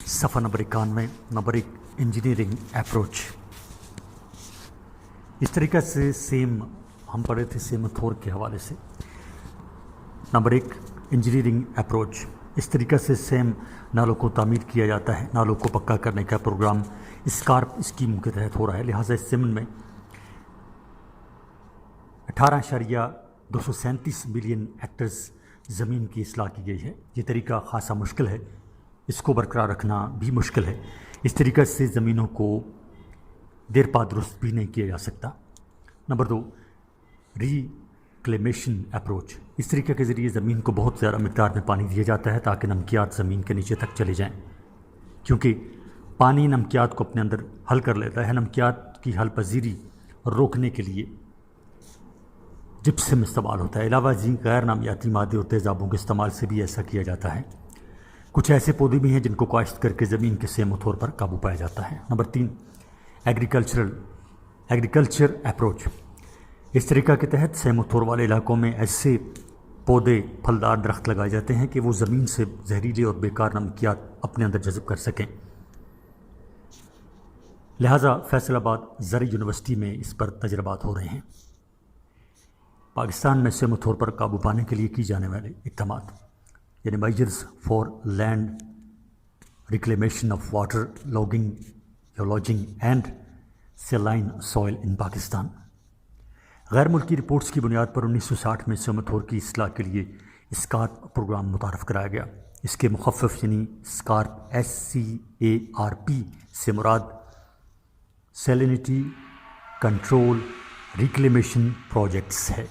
صفحہ number 91 number 1 engineering approach. اس طریقہ سے سیم ہم پڑھے تھے سیمتھور کے حوالے سے۔ Number 1 engineering approach. اس طریقہ سے سیم نالوں کو تعمیر کیا جاتا ہے، نالوں کو پکا کرنے کا پروگرام اسکارپ اسکیم کے تحت ہو رہا ہے۔ لہٰذا اس ضمن میں 18.237 ملین ایکٹرز زمین کی اصلاح کی گئی ہے۔ یہ طریقہ خاصا مشکل ہے، اس کو برقرار رکھنا بھی مشکل ہے۔ اس طریقے سے زمینوں کو دیر پا درست بھی نہیں کیا جا سکتا۔ Number 2 ریکلیمیشن approach. اس طریقے کے ذریعے زمین کو بہت زیادہ مقدار میں پانی دیا جاتا ہے تاکہ نمکیات زمین کے نیچے تک چلے جائیں، کیونکہ پانی نمکیات کو اپنے اندر حل کر لیتا ہے۔ نمکیات کی حل پذیری روکنے کے لیے جپسم استعمال ہوتا ہے۔ علاوہ ازیں غیر نامیاتی مادے اور تیزابوں کے استعمال سے بھی ایسا کیا جاتا ہے۔ کچھ ایسے پودے بھی ہیں جن کو کاشت کر کے زمین کے سیمتھور پر قابو پایا جاتا ہے۔ Number 3 agriculture approach. اس طریقہ کے تحت سیمتھور والے علاقوں میں ایسے پودے پھلدار درخت لگائے جاتے ہیں کہ وہ زمین سے زہریلے اور بیکار نمکیات اپنے اندر جذب کر سکیں۔ لہٰذا فیصل آباد زرعی یونیورسٹی میں اس پر تجربات ہو رہے ہیں۔ پاکستان میں سیمتھور پر قابو پانے کے لیے کی جانے والے اقدامات یعنی measures for land reclamation of water logging and saline soil in Pakistan. غیر ملکی رپورٹس کی بنیاد پر 1960 میں سیمتھور کی اصلاح کے لیے اسکارپ پروگرام متعارف کرایا گیا۔ اس کے مخفف یعنی اسکارپ SCARP سے مراد سیلینٹی کنٹرول ریکلیمیشن پروجیکٹس ہے۔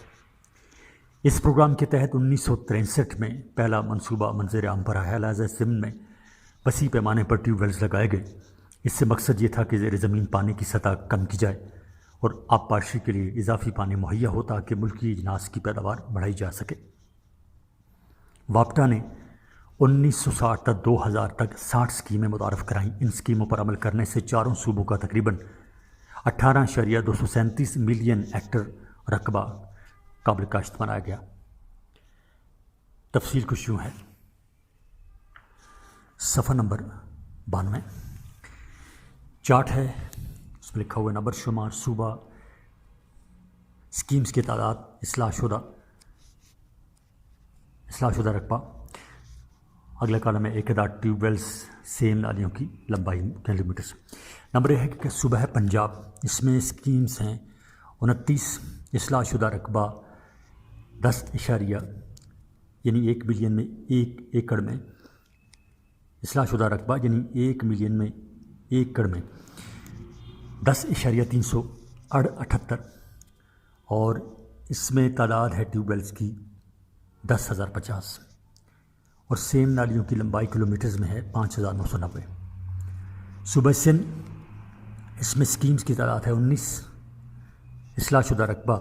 اس پروگرام کے تحت 1963 میں پہلا منصوبہ منظر عام پر آیا۔ لہٰذا اس ضمن میں وسیع پیمانے پر ٹیوب ویلز لگائے گئے۔ اس سے مقصد یہ تھا کہ زیر زمین پانی کی سطح کم کی جائے اور آبپاشی کے لیے اضافی پانی مہیا ہو تاکہ ملکی اجناس کی پیداوار بڑھائی جا سکے۔ وابٹا نے 1960 تا 2000 تک 60 اسکیمیں متعارف کرائیں۔ ان اسکیموں پر عمل کرنے سے چاروں صوبوں کا تقریباً 18.237 ملین ایکڑ رقبہ قابل کاشت بنایا گیا۔ تفصیل کچھ یوں ہے۔ صفحہ نمبر 92 چارٹ ہے، اس میں لکھا ہوا نمبر شمار صوبہ اسکیمز کی تعداد اصلاح شدہ رقبہ۔ اگلا کالم ہے 1000 ٹیوب ویلز سیم نالیوں کی لمبائی کلومیٹر۔ نمبر 1 ہے صوبہ ہے پنجاب، اس میں اسکیمز ہیں 29 اصلاح شدہ رقبہ 10 یعنی 1 ملین میں 1 ایکڑ میں اصلاح شدہ رقبہ یعنی 1 ملین میں 1 ایکڑ میں 10.378 اور اس میں تعداد ہے ٹیوب ویلز کی 10,050 اور سیم نالیوں کی لمبائی کلومیٹرز میں ہے 5,990۔ صوبہ سندھ، اس میں اسکیمز کی تعداد ہے 19 اصلاح شدہ رقبہ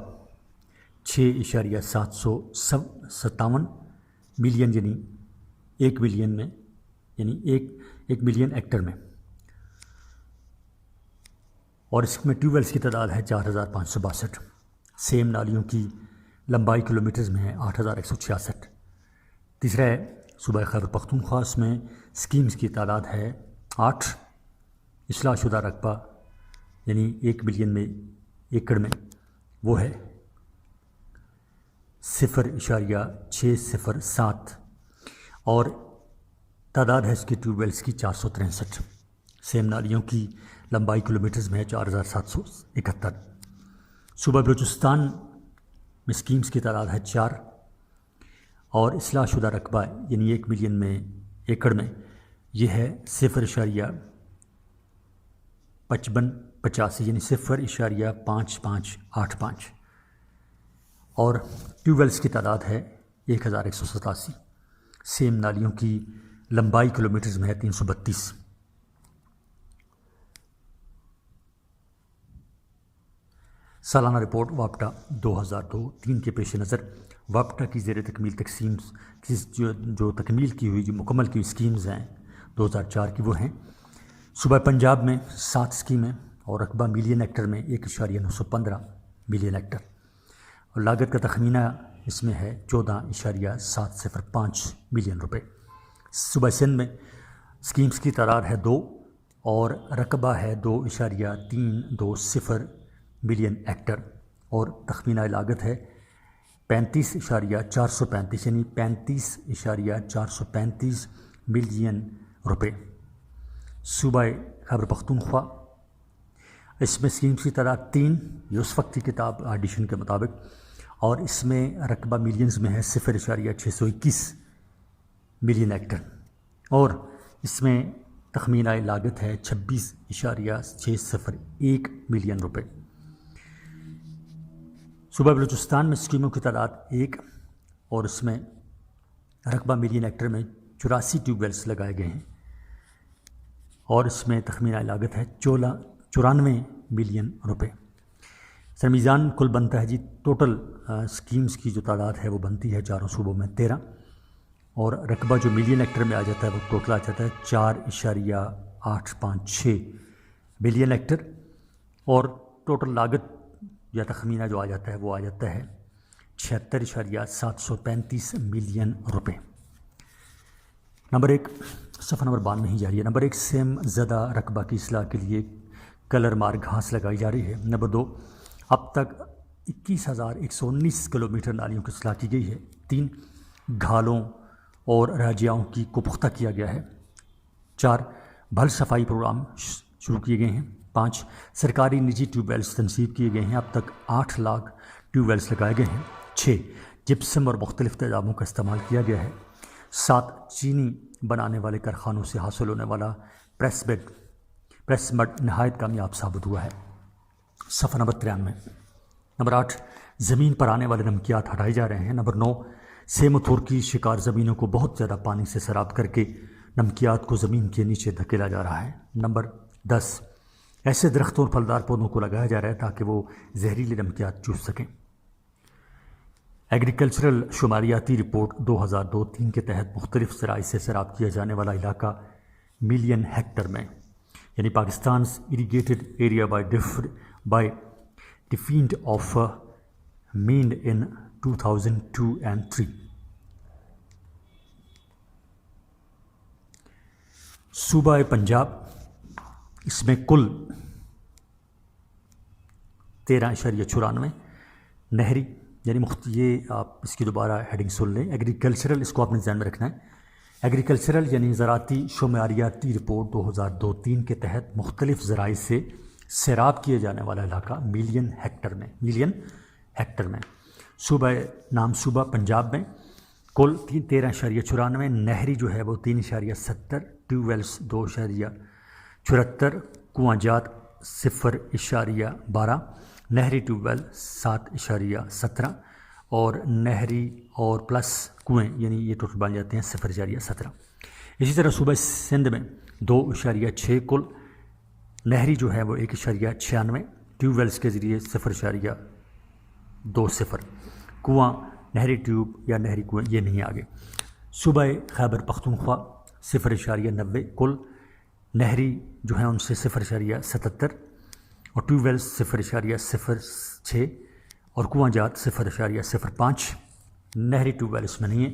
6.757 ملین یعنی 1 ملین میں یعنی 1 ملین ایکڑ میں اور اس میں ٹیوب ویلز کی تعداد ہے 4,562۔ سیم نالیوں کی لمبائی کلومیٹرز میں ہے 8,166۔ تیسرا ہے صوبہ خیبر پختونخوا، اس میں اسکیمز کی تعداد ہے 8 اصلاح شدہ رقبہ یعنی 1 ملین میں ایکڑ میں وہ ہے 0.607 اور تعداد ہے اس کی ٹیوب ویلز کی 463۔ سیم نالیوں کی لمبائی کلومیٹرز میں ہے 4,771۔ صوبہ بلوچستان میں اسکیمز کی تعداد ہے 4 اور اصلاح شدہ رقبہ یعنی 1 ملین میں ایکڑ میں یہ ہے 0.5585 یعنی 0.5585 اور ٹیوب ویلز کی تعداد ہے 1,187۔ سیم نالیوں کی لمبائی کلومیٹرز میں ہے 332۔ سالانہ رپورٹ وابٹا 2002-3 کے پیش نظر وابٹا کی زیر تکمیل تقسیم جو تکمیل کی ہوئی جو مکمل کی اسکیمز ہیں 2004 کی وہ ہیں۔ صوبہ پنجاب میں 7 اسکیمیں اور رقبہ ملین ایکڑ میں 1.915 ملین ایکڑ اور لاگت کا تخمینہ اس میں ہے 14.705 ملین روپے۔ صوبہ سندھ میں اسکیمز کی تعداد ہے 2 اور رقبہ ہے 2.320 ملین ایکڑ اور تخمینہ لاگت ہے 35.435 یعنی 35.435 ملین روپے۔ صوبہ خیبر پختونخوا، اس میں اسکیمز کی تعداد 3، یہ اس وقت کی کتاب ایڈیشن کے مطابق، اور اس میں رقبہ ملینز میں ہے 0.621 ملین ایکڑ اور اس میں تخمینہ لاگت ہے 26.601 ملین روپے۔ صوبہ بلوچستان میں اسکیموں کی تعداد 1 اور اس میں رقبہ ملین ایکڑ میں 84 ٹیوب ویلز لگائے گئے ہیں اور اس میں تخمینہ لاگت ہے 94 ملین روپے۔ سر میزان کل بنتا ہے جی، ٹوٹل اسکیمز کی جو تعداد ہے وہ بنتی ہے چاروں صوبوں میں 13 اور رقبہ جو ملین ایکڑ میں آ جاتا ہے وہ ٹوٹل آ جاتا ہے 4.856 ملین ایکڑ اور ٹوٹل لاگت یا تخمینہ جو آ جاتا ہے وہ آ جاتا ہے 76.735 ملین روپے۔ نمبر 1، صفحہ نمبر 92 ہی جاری ہے۔ نمبر 1، سیم زدہ رقبہ کی اصلاح کے لیے کلر مار گھاس لگائی جا رہی ہے۔ نمبر 2، اب تک 21,119 کلومیٹر نالیوں کی اصلاح کی گئی ہے۔ 3، گھالوں اور راجیاؤں کو پختہ کیا گیا ہے۔ 4، بھل صفائی پروگرام شروع کیے گئے ہیں۔ 5، سرکاری نجی ٹیوب ویلز تنصیب کیے گئے ہیں، اب تک 8 لاکھ ٹیوب ویلز لگائے گئے ہیں۔ 6، جپسم اور مختلف تیزابوں کا استعمال کیا گیا ہے۔ 7، چینی بنانے والے کارخانوں سے حاصل ہونے والا پریس مڈ نہایت کامیاب ثابت ہوا ہے۔ صفحہ نمبر 93۔ نمبر 8، زمین پر آنے والے نمکیات ہٹائے جا رہے ہیں۔ نمبر 9، سیمتھور کی شکار زمینوں کو بہت زیادہ پانی سے سیراب کر کے نمکیات کو زمین کے نیچے دھکیلا جا رہا ہے۔ نمبر 10، ایسے درختوں اور پھلدار پودوں کو لگایا جا رہا ہے تاکہ وہ زہریلے نمکیات چوس سکیں۔ ایگریکلچرل شماریاتی رپورٹ 2002-3 کے تحت مختلف ذرائع سے سیراب کیا جانے والا علاقہ ملین ہیکٹر میں، یعنی پاکستان's irrigated area by defined of mean in 2002 and 3۔ صوبہ پنجاب، اس میں کل 13.94 نہری، یعنی یہ آپ اس کی دوبارہ ہیڈنگ سن لیں۔ ایگریکلچرل، اس کو آپ نے ذہن میں رکھنا ہے۔ ایگریکلچرل یعنی زراعتی شماریاتی رپورٹ 2002-3 کے تحت مختلف ذرائع سے سیراب کیے جانے والا علاقہ ملین ہیکٹر میں۔ صوبہ پنجاب میں کل 13.94 نہری جو ہے وہ 3.70، ٹیوب ویلز 2.74، کنواں جات 0.12، نہری ٹیوب ویل 7.17 اور نہری اور پلس کنویں یعنی یہ ٹوٹل بن جاتے ہیں 0.17۔ اسی طرح صوبہ سندھ میں 2.6 کل، نہری جو ہے وہ 1.96، ٹیوب ویلز کے ذریعے 0.20، کنواں نہری ٹیوب یا نہری کنویں یہ نہیں آگے۔ صوبہ خیبر پختونخوا 0.90 کل، نہری جو ہیں ان سے 0.77 اور ٹیوب ویلز 0.06 اور کنواں جات 0.05، نہری ٹیوب ویل اس میں نہیں ہے۔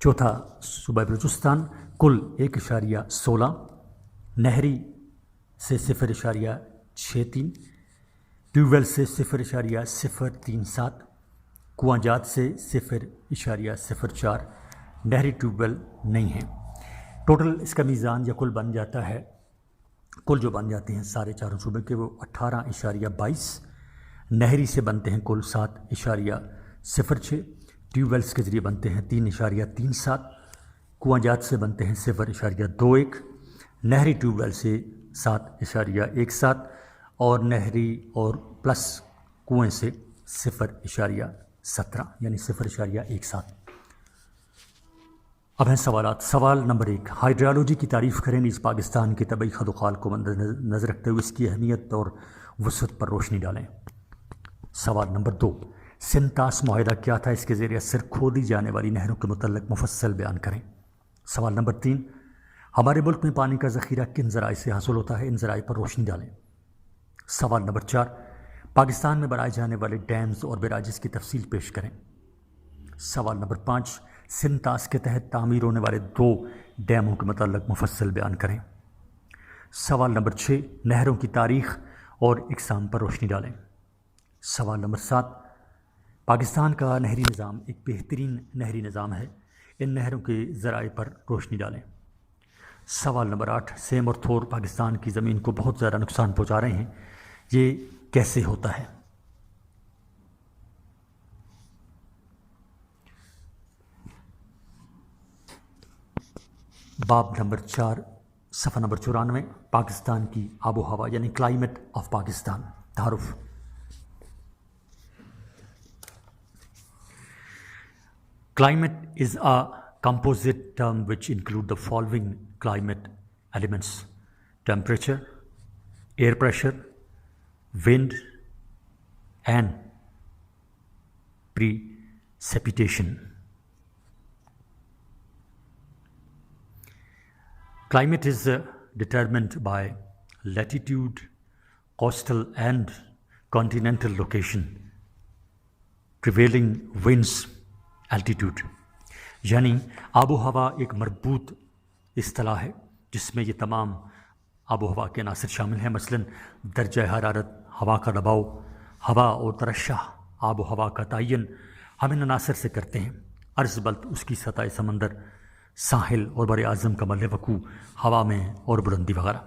چوتھا صوبہ بلوچستان کل 1.16، نہری سے 0.63، ٹیوب ویل سے 0.037، کنواں جات سے 0.04، نہری ٹیوب ویل نہیں ہیں۔ ٹوٹل اس کا میزان یا کل بن جاتا ہے، کل جو بن جاتے ہیں سارے چاروں صوبے کے وہ 18.22، نہری سے بنتے ہیں کل 7.06، ٹیوب ویلز کے ذریعے بنتے ہیں 3.37، کنواں جات سے بنتے ہیں 0.21، نہری ٹیوب ویل سے 7.17 اور نہری اور پلس کنویں سے 0.17 یعنی 0.17۔ اب ہیں سوالات۔ سوال نمبر 1، ہائیڈرالوجی کی تعریف کریں نیز پاکستان کے طبعی خدوخال کو مد نظر رکھتے ہوئے اس کی اہمیت اور وسعت پر روشنی ڈالیں۔ سوال نمبر 2، سنتاس معاہدہ کیا تھا، اس کے زیر اثر کھودی جانے والی نہروں کے متعلق مفصل بیان کریں۔ سوال نمبر 3، ہمارے ملک میں پانی کا ذخیرہ کن ذرائع سے حاصل ہوتا ہے، ان ذرائع پر روشنی ڈالیں۔ سوال نمبر 4، پاکستان میں بنائے جانے والے ڈیمز اور بیراجز کی تفصیل پیش کریں۔ سوال نمبر 5، سنتاس کے تحت تعمیر ہونے والے 2 ڈیموں کے متعلق مفصل بیان کریں۔ سوال نمبر 6، نہروں کی تاریخ اور اقسام پر روشنی ڈالیں۔ سوال نمبر 7، پاکستان کا نہری نظام ایک بہترین نہری نظام ہے، ان نہروں کے ذرائع پر روشنی ڈالیں۔ سوال نمبر 8، سیم اور تھور پاکستان کی زمین کو بہت زیادہ نقصان پہنچا رہے ہیں، یہ کیسے ہوتا ہے؟ باب نمبر 4، صفحہ نمبر 94، پاکستان کی آب و ہوا یعنی کلائمیٹ آف پاکستان، تعارف۔ Climate is a composite term which include the following climate elements: temperature, air pressure, wind, and precipitation. Climate is determined by latitude, coastal and continental location, prevailing winds, altitude, یعنی آب و ہوا ایک مربوط اصطلاح ہے جس میں یہ تمام آب و ہوا کے عناصر شامل ہیں، مثلا درجہ حرارت، ہوا کا دباؤ، ہوا اور ترشح۔ آب و ہوا کا تعین ہم ان عناصر سے کرتے ہیں: عرض بلد، اس کی سطح سمندر، ساحل اور بر اعظم کا محل وقوع، ہوا میں اور بلندی وغیرہ۔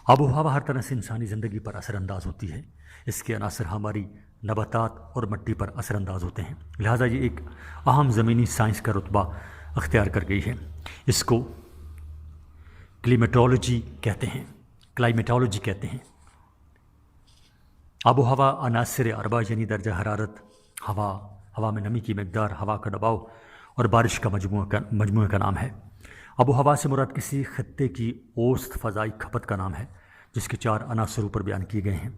آب و ہوا ہر طرح سے انسانی زندگی پر اثر انداز ہوتی ہے، اس کے عناصر ہماری نباتات اور مٹی پر اثر انداز ہوتے ہیں، لہٰذا یہ ایک اہم زمینی سائنس کا رتبہ اختیار کر گئی ہے۔ اس کو کلیمیٹولوجی کہتے ہیں۔ آب و ہوا عناصر اربع یعنی درجہ حرارت، ہوا میں نمی کی مقدار، ہوا کا دباؤ اور بارش کا مجموعے کا نام ہے۔ آب و ہوا سے مراد کسی خطے کی اوسط فضائی کھپت کا نام ہے جس کے 4 عناصر اوپر بیان کیے گئے ہیں۔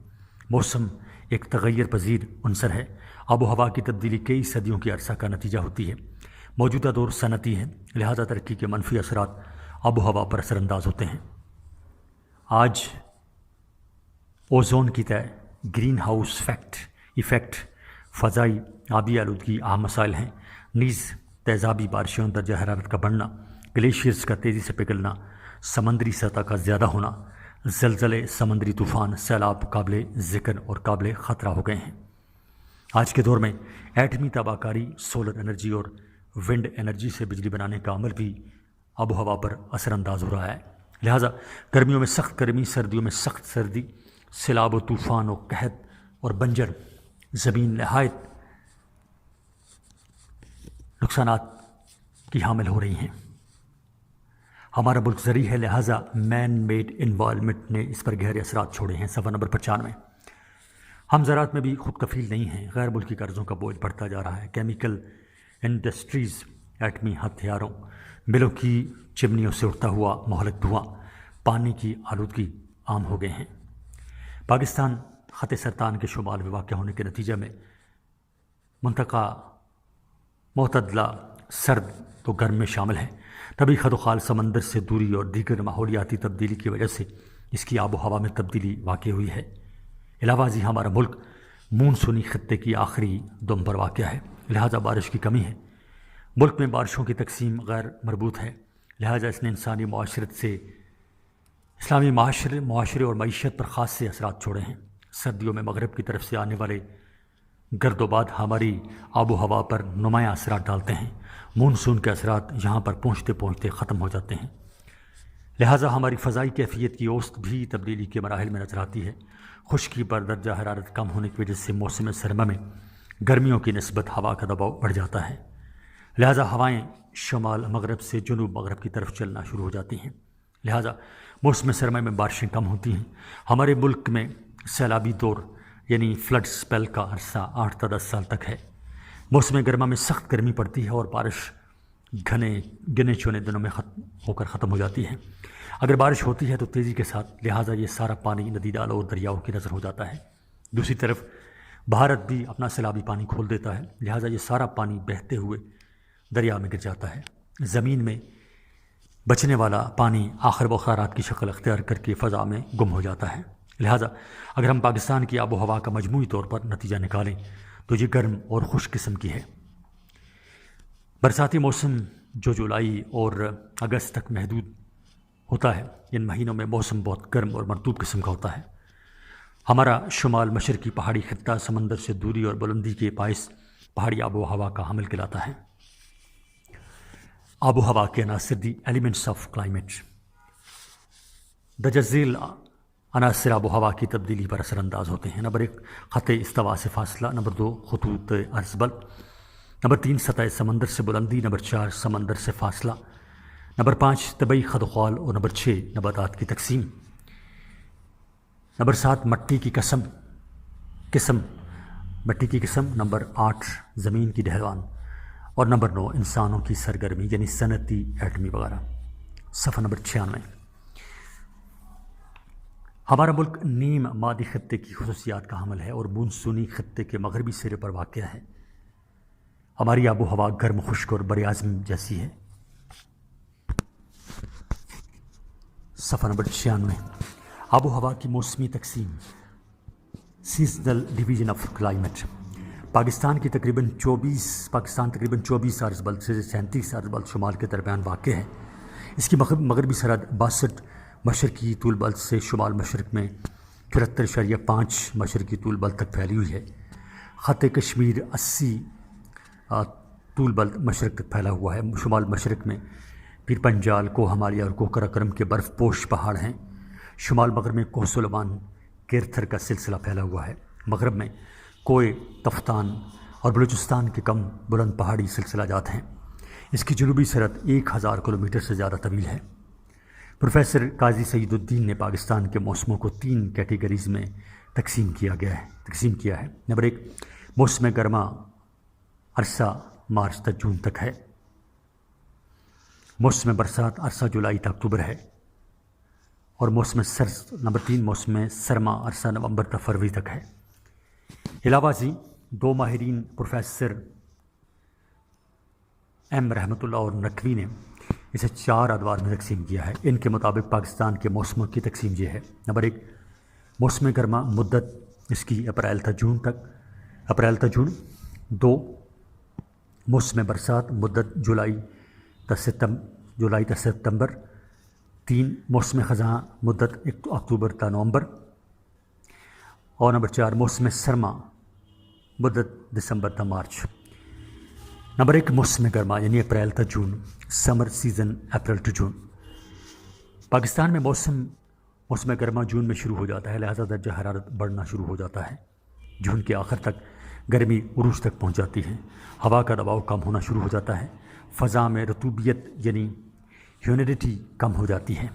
موسم ایک تغیر پذیر عنصر ہے۔ آب و ہوا کی تبدیلی کئی صدیوں کے عرصہ کا نتیجہ ہوتی ہے۔ موجودہ دور صنعتی ہے، لہذا ترقی کے منفی اثرات آب و ہوا پر اثر انداز ہوتے ہیں۔ آج اوزون کی طے، گرین ہاؤس ایفیکٹ، فضائی آبی آلودگی اہم مسائل ہیں، نیز تیزابی بارشوں، درجہ حرارت کا بڑھنا، گلیشیئرز کا تیزی سے پگھلنا، سمندری سطح کا زیادہ ہونا، زلزلے، سمندری طوفان، سیلاب قابل ذکر اور قابل خطرہ ہو گئے ہیں۔ آج کے دور میں ایٹمی تابع کاری، سولر انرجی اور ونڈ انرجی سے بجلی بنانے کا عمل بھی آب و ہوا پر اثر انداز ہو رہا ہے، لہٰذا گرمیوں میں سخت گرمی، سردیوں میں سخت سردی، سیلاب و طوفان و قحط اور بنجر زمین نہایت نقصانات کی حامل ہو رہی ہیں۔ ہمارا ملک زرعی ہے، لہٰذا مین میڈ انوائرمنٹ نے اس پر گہرے اثرات چھوڑے ہیں۔ صفحہ نمبر 95، ہم زراعت میں بھی خود کفیل نہیں ہیں، غیر ملکی قرضوں کا بوجھ بڑھتا جا رہا ہے۔ کیمیکل انڈسٹریز، ایٹمی ہتھیاروں، ملوں کی چمنیوں سے اٹھتا ہوا مہلک دھواں، پانی کی آلودگی عام ہو گئے ہیں۔ پاکستان خط سرطان کے شمال میں واقع ہونے کے نتیجے میں منطقہ معتدلہ سرد تو گرم میں شامل ہے، تبھی خد و خال سمندر سے دوری اور دیگر ماحولیاتی تبدیلی کی وجہ سے اس کی آب و ہوا میں تبدیلی واقع ہوئی ہے۔ علاوہ ازیں ہمارا ملک مونسونی خطے کی آخری دم پر واقع ہے، لہٰذا بارش کی کمی ہے۔ ملک میں بارشوں کی تقسیم غیر مربوط ہے، لہٰذا اس نے انسانی معاشرت سے اسلامی معاشرے اور معیشت پر خاص سے اثرات چھوڑے ہیں۔ سردیوں میں مغرب کی طرف سے آنے والے گرد و باد ہماری آب و ہوا پر نمایاں اثرات ڈالتے ہیں۔ مونسون کے اثرات یہاں پر پہنچتے پہنچتے ختم ہو جاتے ہیں، لہٰذا ہماری فضائی کیفیت کی اوسط بھی تبدیلی کے مراحل میں نظر آتی ہے۔ خشکی پر درجہ حرارت کم ہونے کی وجہ سے موسم سرما میں گرمیوں کی نسبت ہوا کا دباؤ بڑھ جاتا ہے، لہٰذا ہوائیں شمال مغرب سے جنوب مغرب کی طرف چلنا شروع ہو جاتی ہیں، لہٰذا موسم سرما میں بارشیں کم ہوتی ہیں۔ ہمارے ملک میں سیلابی دور یعنی فلڈ سپیل کا عرصہ 8 تا 10 سال تک ہے۔ موسم گرما میں سخت گرمی پڑتی ہے اور بارش گنے چونے دنوں میں ختم ہو جاتی ہے۔ اگر بارش ہوتی ہے تو تیزی کے ساتھ، لہٰذا یہ سارا پانی ندی نالوں اور دریاؤں کی نظر ہو جاتا ہے۔ دوسری طرف بھارت بھی اپنا سیلابی پانی کھول دیتا ہے، لہٰذا یہ سارا پانی بہتے ہوئے دریا میں گر جاتا ہے۔ زمین میں بچنے والا پانی آخر بخارات کی شکل اختیار کر کے فضا میں گم ہو جاتا ہے، لہٰذا اگر ہم پاکستان کی آب و ہوا کا مجموعی طور پر نتیجہ نکالیں تو یہ گرم اور خشک قسم کی ہے۔ برساتی موسم جو جولائی اور اگست تک محدود ہوتا ہے، ان مہینوں میں موسم بہت گرم اور مرطوب قسم کا ہوتا ہے۔ ہمارا شمال مشرقی پہاڑی خطہ سمندر سے دوری اور بلندی کے باعث پہاڑی آب و ہوا کا حامل کہلاتا ہے۔ آب و ہوا کے عناصر، دی ایلیمنٹس آف کلائمیٹ، درجہ ذیل عناصر آب و ہوا کی تبدیلی پر اثر انداز ہوتے ہیں۔ نمبر 1 خط استوا سے فاصلہ، نمبر 2 خطوط عرض بل، نمبر 3 سطح سمندر سے بلندی، نمبر 4 سمندر سے فاصلہ، نمبر 5 طبعی خد و خال، اور نمبر 6 نباتات کی تقسیم، نمبر 7 مٹی کی قسم مٹی کی قسم، نمبر 8 زمین کی ڈھلوان، اور نمبر 9 انسانوں کی سرگرمی یعنی صنعتی ایٹمی وغیرہ۔ صفحہ نمبر 96۔ ہمارا ملک نیم مادی خطے کی خصوصیات کا حامل ہے اور مونسونی خطے کے مغربی سرے پر واقع ہے۔ ہماری آب و ہوا گرم، خشک اور براعظم جیسی ہے۔ صفحہ نمبر 96۔ آب و ہوا کی موسمی تقسیم، seasonal division of climate. Pakistan تقریباً 24 عرض بل سے 37 عرض بل شمال کے درمیان واقع ہے۔ اس کی مغربی سرحد 62 مشرقی طول بل سے شمال مشرق میں 74.5 مشرقی طول بل تک پھیلی ہوئی ہے۔ خط کشمیر 80 طول بل مشرق تک پھیلا ہوا ہے۔ شمال مشرق میں پیر پنجال، کوہ ہمالیہ اور کوہ قراقرم کے برف پوش پہاڑ ہیں۔ شمال مغرب میں کوہ سلیمان کیرتھر کا سلسلہ پھیلا ہوا ہے۔ مغرب میں کوہ تفتان اور بلوچستان کے کم بلند پہاڑی سلسلہ جات ہیں۔ اس کی جنوبی سرحد 1000 کلومیٹر سے زیادہ طویل ہے۔ پروفیسر قاضی سعید الدین نے پاکستان کے موسموں کو 3 کیٹیگریز میں تقسیم کیا ہے۔ نمبر 1 موسم گرما، عرصہ مارچ تا جون تک ہے۔ موسم برسات عرصہ جولائی تا اکتوبر ہے، اور نمبر 3 موسم سرما عرصہ نومبر تا فروری تک ہے۔ علاوہ ازیں 2 ماہرین پروفیسر ایم رحمۃ اللہ اور نقوی نے اسے 4 ادوار میں تقسیم کیا ہے۔ ان کے مطابق پاکستان کے موسموں کی تقسیم یہ ہے۔ نمبر 1 موسم گرما، مدت اس کی اپریل تا جون۔ 2 موسم برسات، مدت جولائی تا ستمبر۔ 3 موسم خزاں، مدت اکتوبر تا نومبر۔ اور نمبر 4 موسم سرما، مدت دسمبر تا مارچ۔ نمبر 1 موسم گرما یعنی اپریل تا جون، summer season April to June. Pakistan میں موسم گرما جون میں شروع ہو جاتا ہے، لہذا درجہ حرارت بڑھنا شروع ہو جاتا ہے۔ جون کے آخر تک گرمی عروج تک پہنچ جاتی ہے، ہوا کا دباؤ کم ہونا شروع ہو جاتا ہے، فضا میں رطوبیت یعنی ہیومیڈیٹی کم ہو جاتی ہے،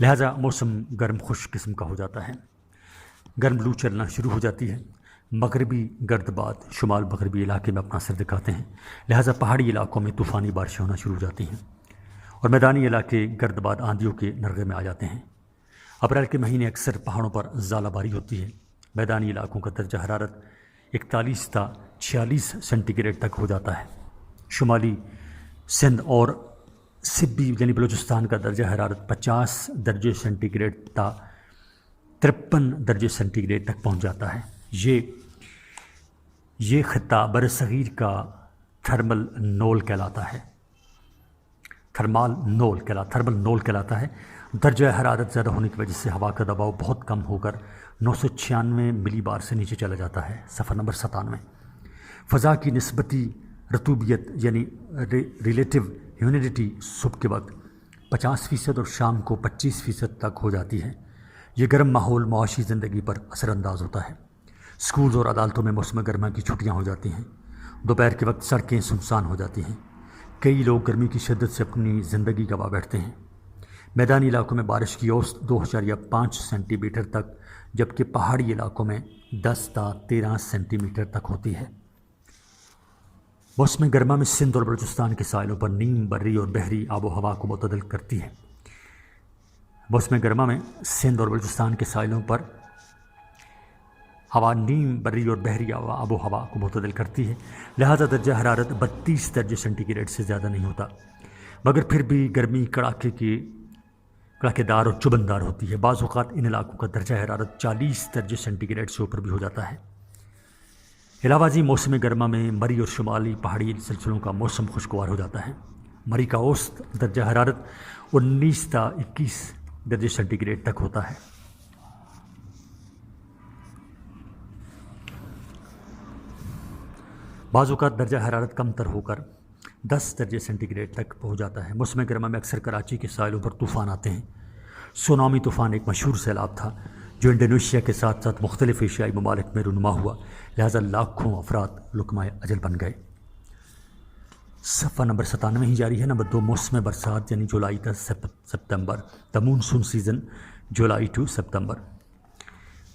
لہذا موسم گرم خشک قسم کا ہو جاتا ہے۔ گرم لو چلنا شروع ہو جاتی ہے۔ مغربی گرد باد شمال مغربی علاقے میں اپنا اثر دکھاتے ہیں، لہذا پہاڑی علاقوں میں طوفانی بارشیں ہونا شروع ہو جاتی ہیں، اور میدانی علاقے گرد باد آندھیوں کے نرغے میں آ جاتے ہیں۔ اپریل کے مہینے اکثر پہاڑوں پر ژالہ باری ہوتی ہے۔ میدانی علاقوں کا درجہ حرارت 41 تا 46 سینٹی گریڈ تک ہو جاتا ہے۔ شمالی سندھ اور سبی یعنی بلوچستان کا درجہ حرارت 50 درجے سینٹی گریڈ تا 53 درجے سینٹی گریڈ تک پہنچ جاتا ہے۔ یہ خطہ برصغیر کا تھرمل نول کہلاتا ہے۔ تھرمل نول کہلاتا ہے۔ درجہ حرارت زیادہ ہونے کی وجہ سے ہوا کا دباؤ بہت کم ہو کر 996 ملی بار سے نیچے چلا جاتا ہے۔ صفحہ نمبر 97۔ فضا کی نسبتی رطوبیت یعنی ریلیٹیو ہیومیڈیٹی صبح کے وقت 50% اور شام کو 25% تک ہو جاتی ہے۔ یہ گرم ماحول معاشی زندگی پر اثر انداز ہوتا ہے۔ اسکولز اور عدالتوں میں موسم گرما کی چھٹیاں ہو جاتی ہیں۔ دوپہر کے وقت سڑکیں سنسان ہو جاتی ہیں۔ کئی لوگ گرمی کی شدت سے اپنی زندگی گنوا بیٹھتے ہیں۔ میدانی علاقوں میں بارش کی اوسط 2.5 سینٹی میٹر تک، جبکہ پہاڑی علاقوں میں 10 تا 13 سینٹی میٹر تک ہوتی ہے۔ موسم گرما میں سندھ اور بلوچستان کے ساحلوں پر نیم بری اور بحری آب و ہوا کو معتدل کرتی ہے۔ موسم گرما میں سندھ اور بلوچستان کے ساحلوں پر ہوا نیم بری اور بحری آب و ہوا کو معتدل کرتی ہے، لہذا درجہ حرارت 32 درجے سینٹی گریڈ سے زیادہ نہیں ہوتا، مگر پھر بھی گرمی کڑاکے دار اور چبندار ہوتی ہے۔ بعض اوقات ان علاقوں کا درجہ حرارت 40 درجے سینٹی گریڈ سے اوپر بھی ہو جاتا ہے۔ علاوہ ازیں موسم گرما میں مری اور شمالی پہاڑی سلسلوں کا موسم خوشگوار ہو جاتا ہے۔ مری کا اوسط درجہ حرارت 19 تا 21 درجے سینٹی گریڈ تک ہوتا ہے۔ بعض اوقات درجہ حرارت کم تر ہو کر 10 درجے سینٹی گریڈ تک پہنچ جاتا ہے۔ موسم گرما میں اکثر کراچی کے ساحلوں پر طوفان آتے ہیں۔ سونامی طوفان ایک مشہور سیلاب تھا جو انڈونیشیا کے ساتھ ساتھ مختلف ایشیائی ممالک میں رونما ہوا، لہذا لاکھوں افراد لقمۂ اجل بن گئے۔ صفحہ نمبر 97 ہی جاری ہے۔ نمبر 2، موسم برسات یعنی جولائی تا ستمبر، دا مونسون سیزن جولائی ٹو سپتمبر۔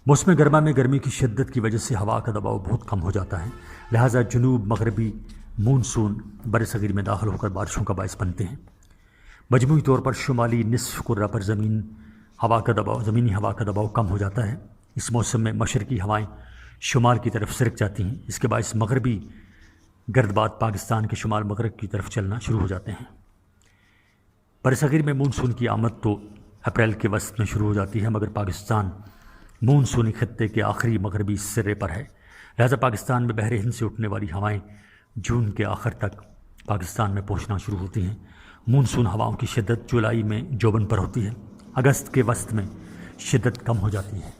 موسم گرما میں گرمی کی شدت کی وجہ سے ہوا کا دباؤ بہت کم ہو جاتا ہے، لہذا جنوب مغربی مونسون برصغیر میں داخل ہو کر بارشوں کا باعث بنتے ہیں۔ مجموعی طور پر شمالی نصف کرہ پر زمینی ہوا کا دباؤ کم ہو جاتا ہے۔ اس موسم میں مشرقی ہوائیں شمال کی طرف سرک جاتی ہیں، اس کے باعث مغربی گرد باد پاکستان کے شمال مغرب کی طرف چلنا شروع ہو جاتے ہیں۔ برصغیر میں مونسون کی آمد تو اپریل کے وسط میں شروع ہو جاتی ہے، مگر پاکستان مونسونی خطے کے آخری مغربی سرے پر ہے، لہذا پاکستان میں بحر ہند سے اٹھنے والی ہوائیں جون کے آخر تک پاکستان میں پہنچنا شروع ہوتی ہیں۔ مونسون ہواؤں کی شدت جولائی میں جوبن پر ہوتی ہے، اگست کے وسط میں شدت کم ہو جاتی ہے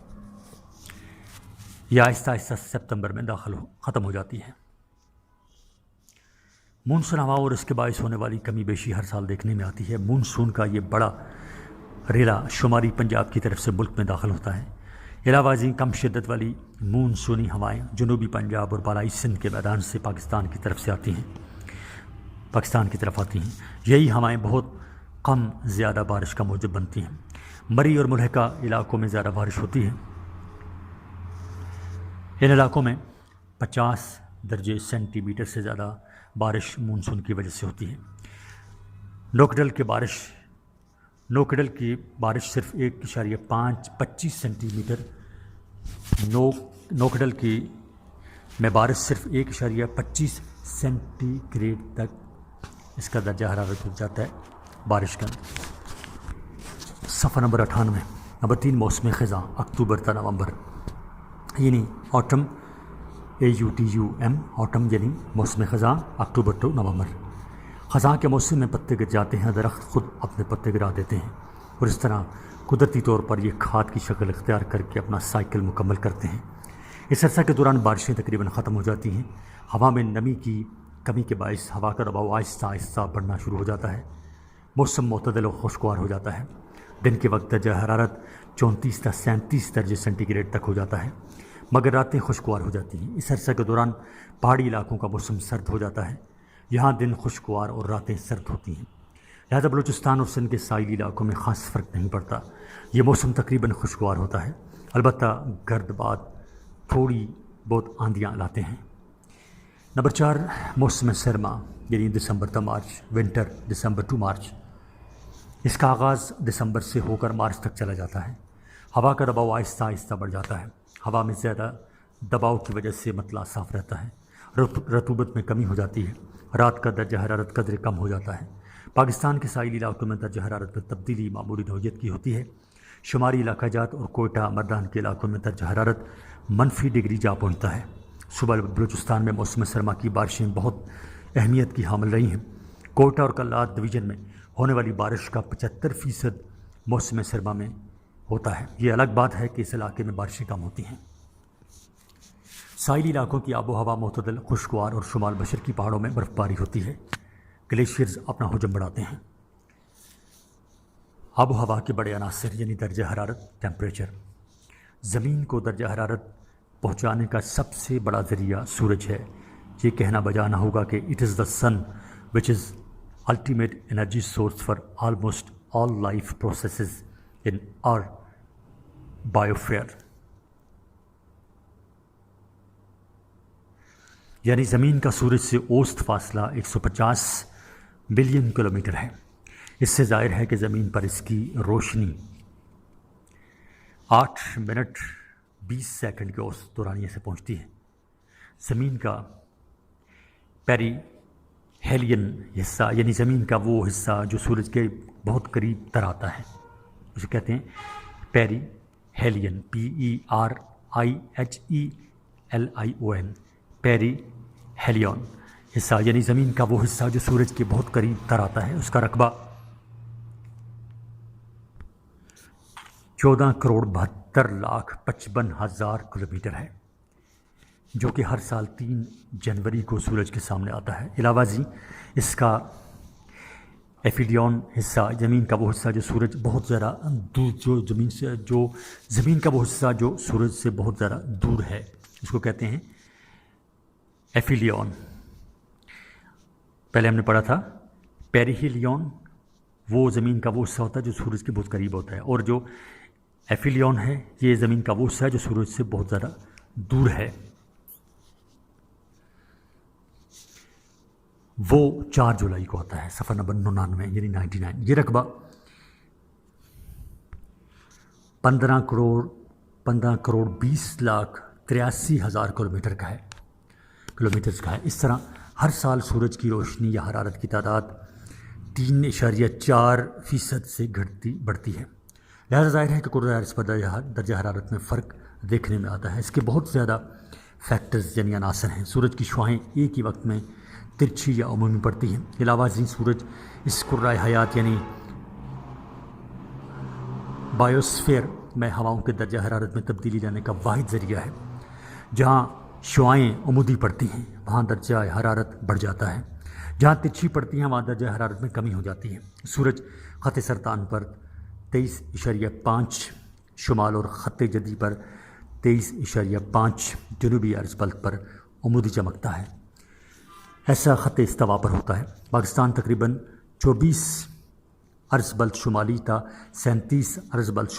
یا آہستہ آہستہ سپتمبر میں ختم ہو جاتی ہے۔ مونسون ہواؤں اور اس کے باعث ہونے والی کمی بیشی ہر سال دیکھنے میں آتی ہے۔ مونسون کا یہ بڑا ریلا شمالی پنجاب کی طرف سے ملک میں داخل ہوتا ہے۔ علاوہ ازیں کم شدت والی مونسونی ہوائیں جنوبی پنجاب اور بالائی سندھ کے میدان سے پاکستان کی طرف آتی ہیں۔ یہی ہوائیں بہت کم زیادہ بارش کا موجب بنتی ہیں۔ مری اور ملحقہ علاقوں میں زیادہ بارش ہوتی ہے۔ ان علاقوں میں 50 درجے سینٹی میٹر سے زیادہ بارش مونسون کی وجہ سے ہوتی ہے۔ نوکڈل کی بارش صرف 1.25 سینٹی میٹر نوکڈل کی میں بارش صرف 1.25 سینٹی گریڈ تک اس کا درجہ حرارت ہو جاتا ہے بارش کا۔ صفحہ نمبر 98۔ نمبر 3، موسم خزاں اکتوبر تا نومبر یعنی آٹم آٹم یعنی موسم خزاں اکتوبر ٹو نومبر۔ خزاں کے موسم میں پتے گر جاتے ہیں، درخت خود اپنے پتے گرا دیتے ہیں اور اس طرح قدرتی طور پر یہ کھاد کی شکل اختیار کر کے اپنا سائیکل مکمل کرتے ہیں۔ اس عرصہ کے دوران بارشیں تقریباً ختم ہو جاتی ہیں۔ ہوا میں نمی کی کمی کے باعث ہوا کا دباؤ آہستہ آہستہ بڑھنا شروع ہو جاتا ہے۔ موسم معتدل و خوشگوار ہو جاتا ہے۔ دن کے وقت درجہ حرارت 34 تا 37 درجے سینٹی گریڈ تک ہو جاتا ہے، مگر راتیں خوشگوار ہو جاتی ہیں۔ اس عرصے کے دوران پہاڑی علاقوں کا موسم سرد ہو جاتا ہے، یہاں دن خوشگوار اور راتیں سرد ہوتی ہیں، لہذا بلوچستان اور سندھ کے ساحلی علاقوں میں خاص فرق نہیں پڑتا۔ یہ موسم تقریباً خوشگوار ہوتا ہے، البتہ گرد باد تھوڑی بہت آندیاں لاتے ہیں۔ نمبر 4، موسم سرما یعنی دسمبر تا مارچ، ونٹر دسمبر ٹو مارچ۔ اس کا آغاز دسمبر سے ہو کر مارچ تک چلا جاتا ہے۔ ہوا کا دباؤ آہستہ آہستہ بڑھ جاتا ہے۔ ہوا میں زیادہ دباؤ کی وجہ سے مطلع صاف رہتا ہے، رطوبت میں کمی ہو جاتی ہے، رات کا درجہ حرارت قدرے کم ہو جاتا ہے۔ پاکستان کے ساحلی علاقوں میں درجہ حرارت میں تبدیلی معمولی نوعیت کی ہوتی ہے۔ شمالی علاقہ جات اور کوئٹہ مردان کے علاقوں میں درجہ حرارت -ڈگری جا پہنچتا ہے۔ صوبہ بلوچستان میں موسم سرما کی بارشیں بہت اہمیت کی حامل رہی ہیں۔ کوئٹہ اور کلات ڈویژن میں ہونے والی بارش کا 75% موسم سرما میں ہوتا ہے۔ یہ الگ بات ہے کہ اس علاقے میں بارشیں کم ہوتی ہیں۔ ساحلی علاقوں کی آب و ہوا معتدل خوشگوار اور شمال مشرقی پہاڑوں میں برف باری ہوتی ہے۔ گلیشیئرز اپنا حجم بڑھاتے ہیں۔ آب و ہوا کے بڑے عناصر یعنی درجہ حرارت ٹیمپریچر۔ زمین کو درجہ حرارت پہنچانے کا سب سے بڑا ذریعہ سورج ہے۔ یہ کہنا بجا نہ ہوگا کہ it is the sun which is ultimate energy source for almost all life processes in our biosphere. یعنی زمین کا سورج سے اوسط فاصلہ 150 بلین کلومیٹر ہے۔ اس سے ظاہر ہے کہ زمین پر اس کی روشنی 8 منٹ 20 سیکنڈ کے اوسط دورانیے سے پہنچتی ہے۔ زمین کا پیری ہیلین حصہ یعنی زمین کا وہ حصہ جو سورج کے بہت قریب تر آتا ہے اسے کہتے ہیں پیری ہیلین، PERIHELION، پیری ہیلیون حصہ یعنی زمین کا وہ حصہ جو سورج کے بہت قریب تر آتا ہے، اس کا رقبہ 14,72,55,000 کلومیٹر ہے، جو کہ ہر سال 3 جنوری کو سورج کے سامنے آتا ہے۔ علاوہ ازیں اس کا ایفیلیون حصہ، زمین کا وہ حصہ جو سورج بہت زیادہ دور، زمین کا وہ حصہ جو سورج سے بہت زیادہ دور ہے، اس کو کہتے ہیں ایفیلیون۔ پہلے ہم نے پڑھا تھا پیریہیلیون، وہ زمین کا وہ حصہ ہوتا ہے جو سورج کے بہت قریب ہوتا ہے، اور جو ایفیلیون ہے یہ زمین کا وہ حصہ ہے جو سورج سے بہت زیادہ دور ہے۔ وہ 4 جولائی کو آتا ہے، صفحہ نمبر 99 یعنی 99۔ یہ رقبہ 15 کروڑ 20,83,000 کلومیٹر کا ہے۔ اس طرح ہر سال سورج کی روشنی یا حرارت کی تعداد 3.4% سے بڑھتی ہے۔ لہذا ظاہر ہے کہ کرۂ ارض پر درجہ حرارت میں فرق دیکھنے میں آتا ہے۔ اس کے بہت زیادہ فیکٹرز یعنی عناصر ہیں۔ سورج کی شعاعیں ایک ہی وقت میں ترچھی یا عمومی پڑتی ہیں۔ علاوہ ازیں سورج اس کرۂ حیات یعنی بایوسفیر میں ہواؤں کے درجہ حرارت میں تبدیلی لانے کا واحد ذریعہ ہے۔ جہاں شعاعیں عمودی پڑتی ہیں وہاں درجہ حرارت بڑھ جاتا ہے، جہاں ترچھی پڑتی ہیں وہاں درجہ حرارت میں کمی ہو جاتی ہے۔ سورج خط سرطان پر 23.5 شمال اور خط جدی پر 23.5 جنوبی عرض پلٹ پر عمودی چمکتا ہے۔ ایسا خط استوا پر ہوتا ہے۔ پاکستان تقریباً 24 عرض بلٹ شمالی تا 37 عرض بلٹ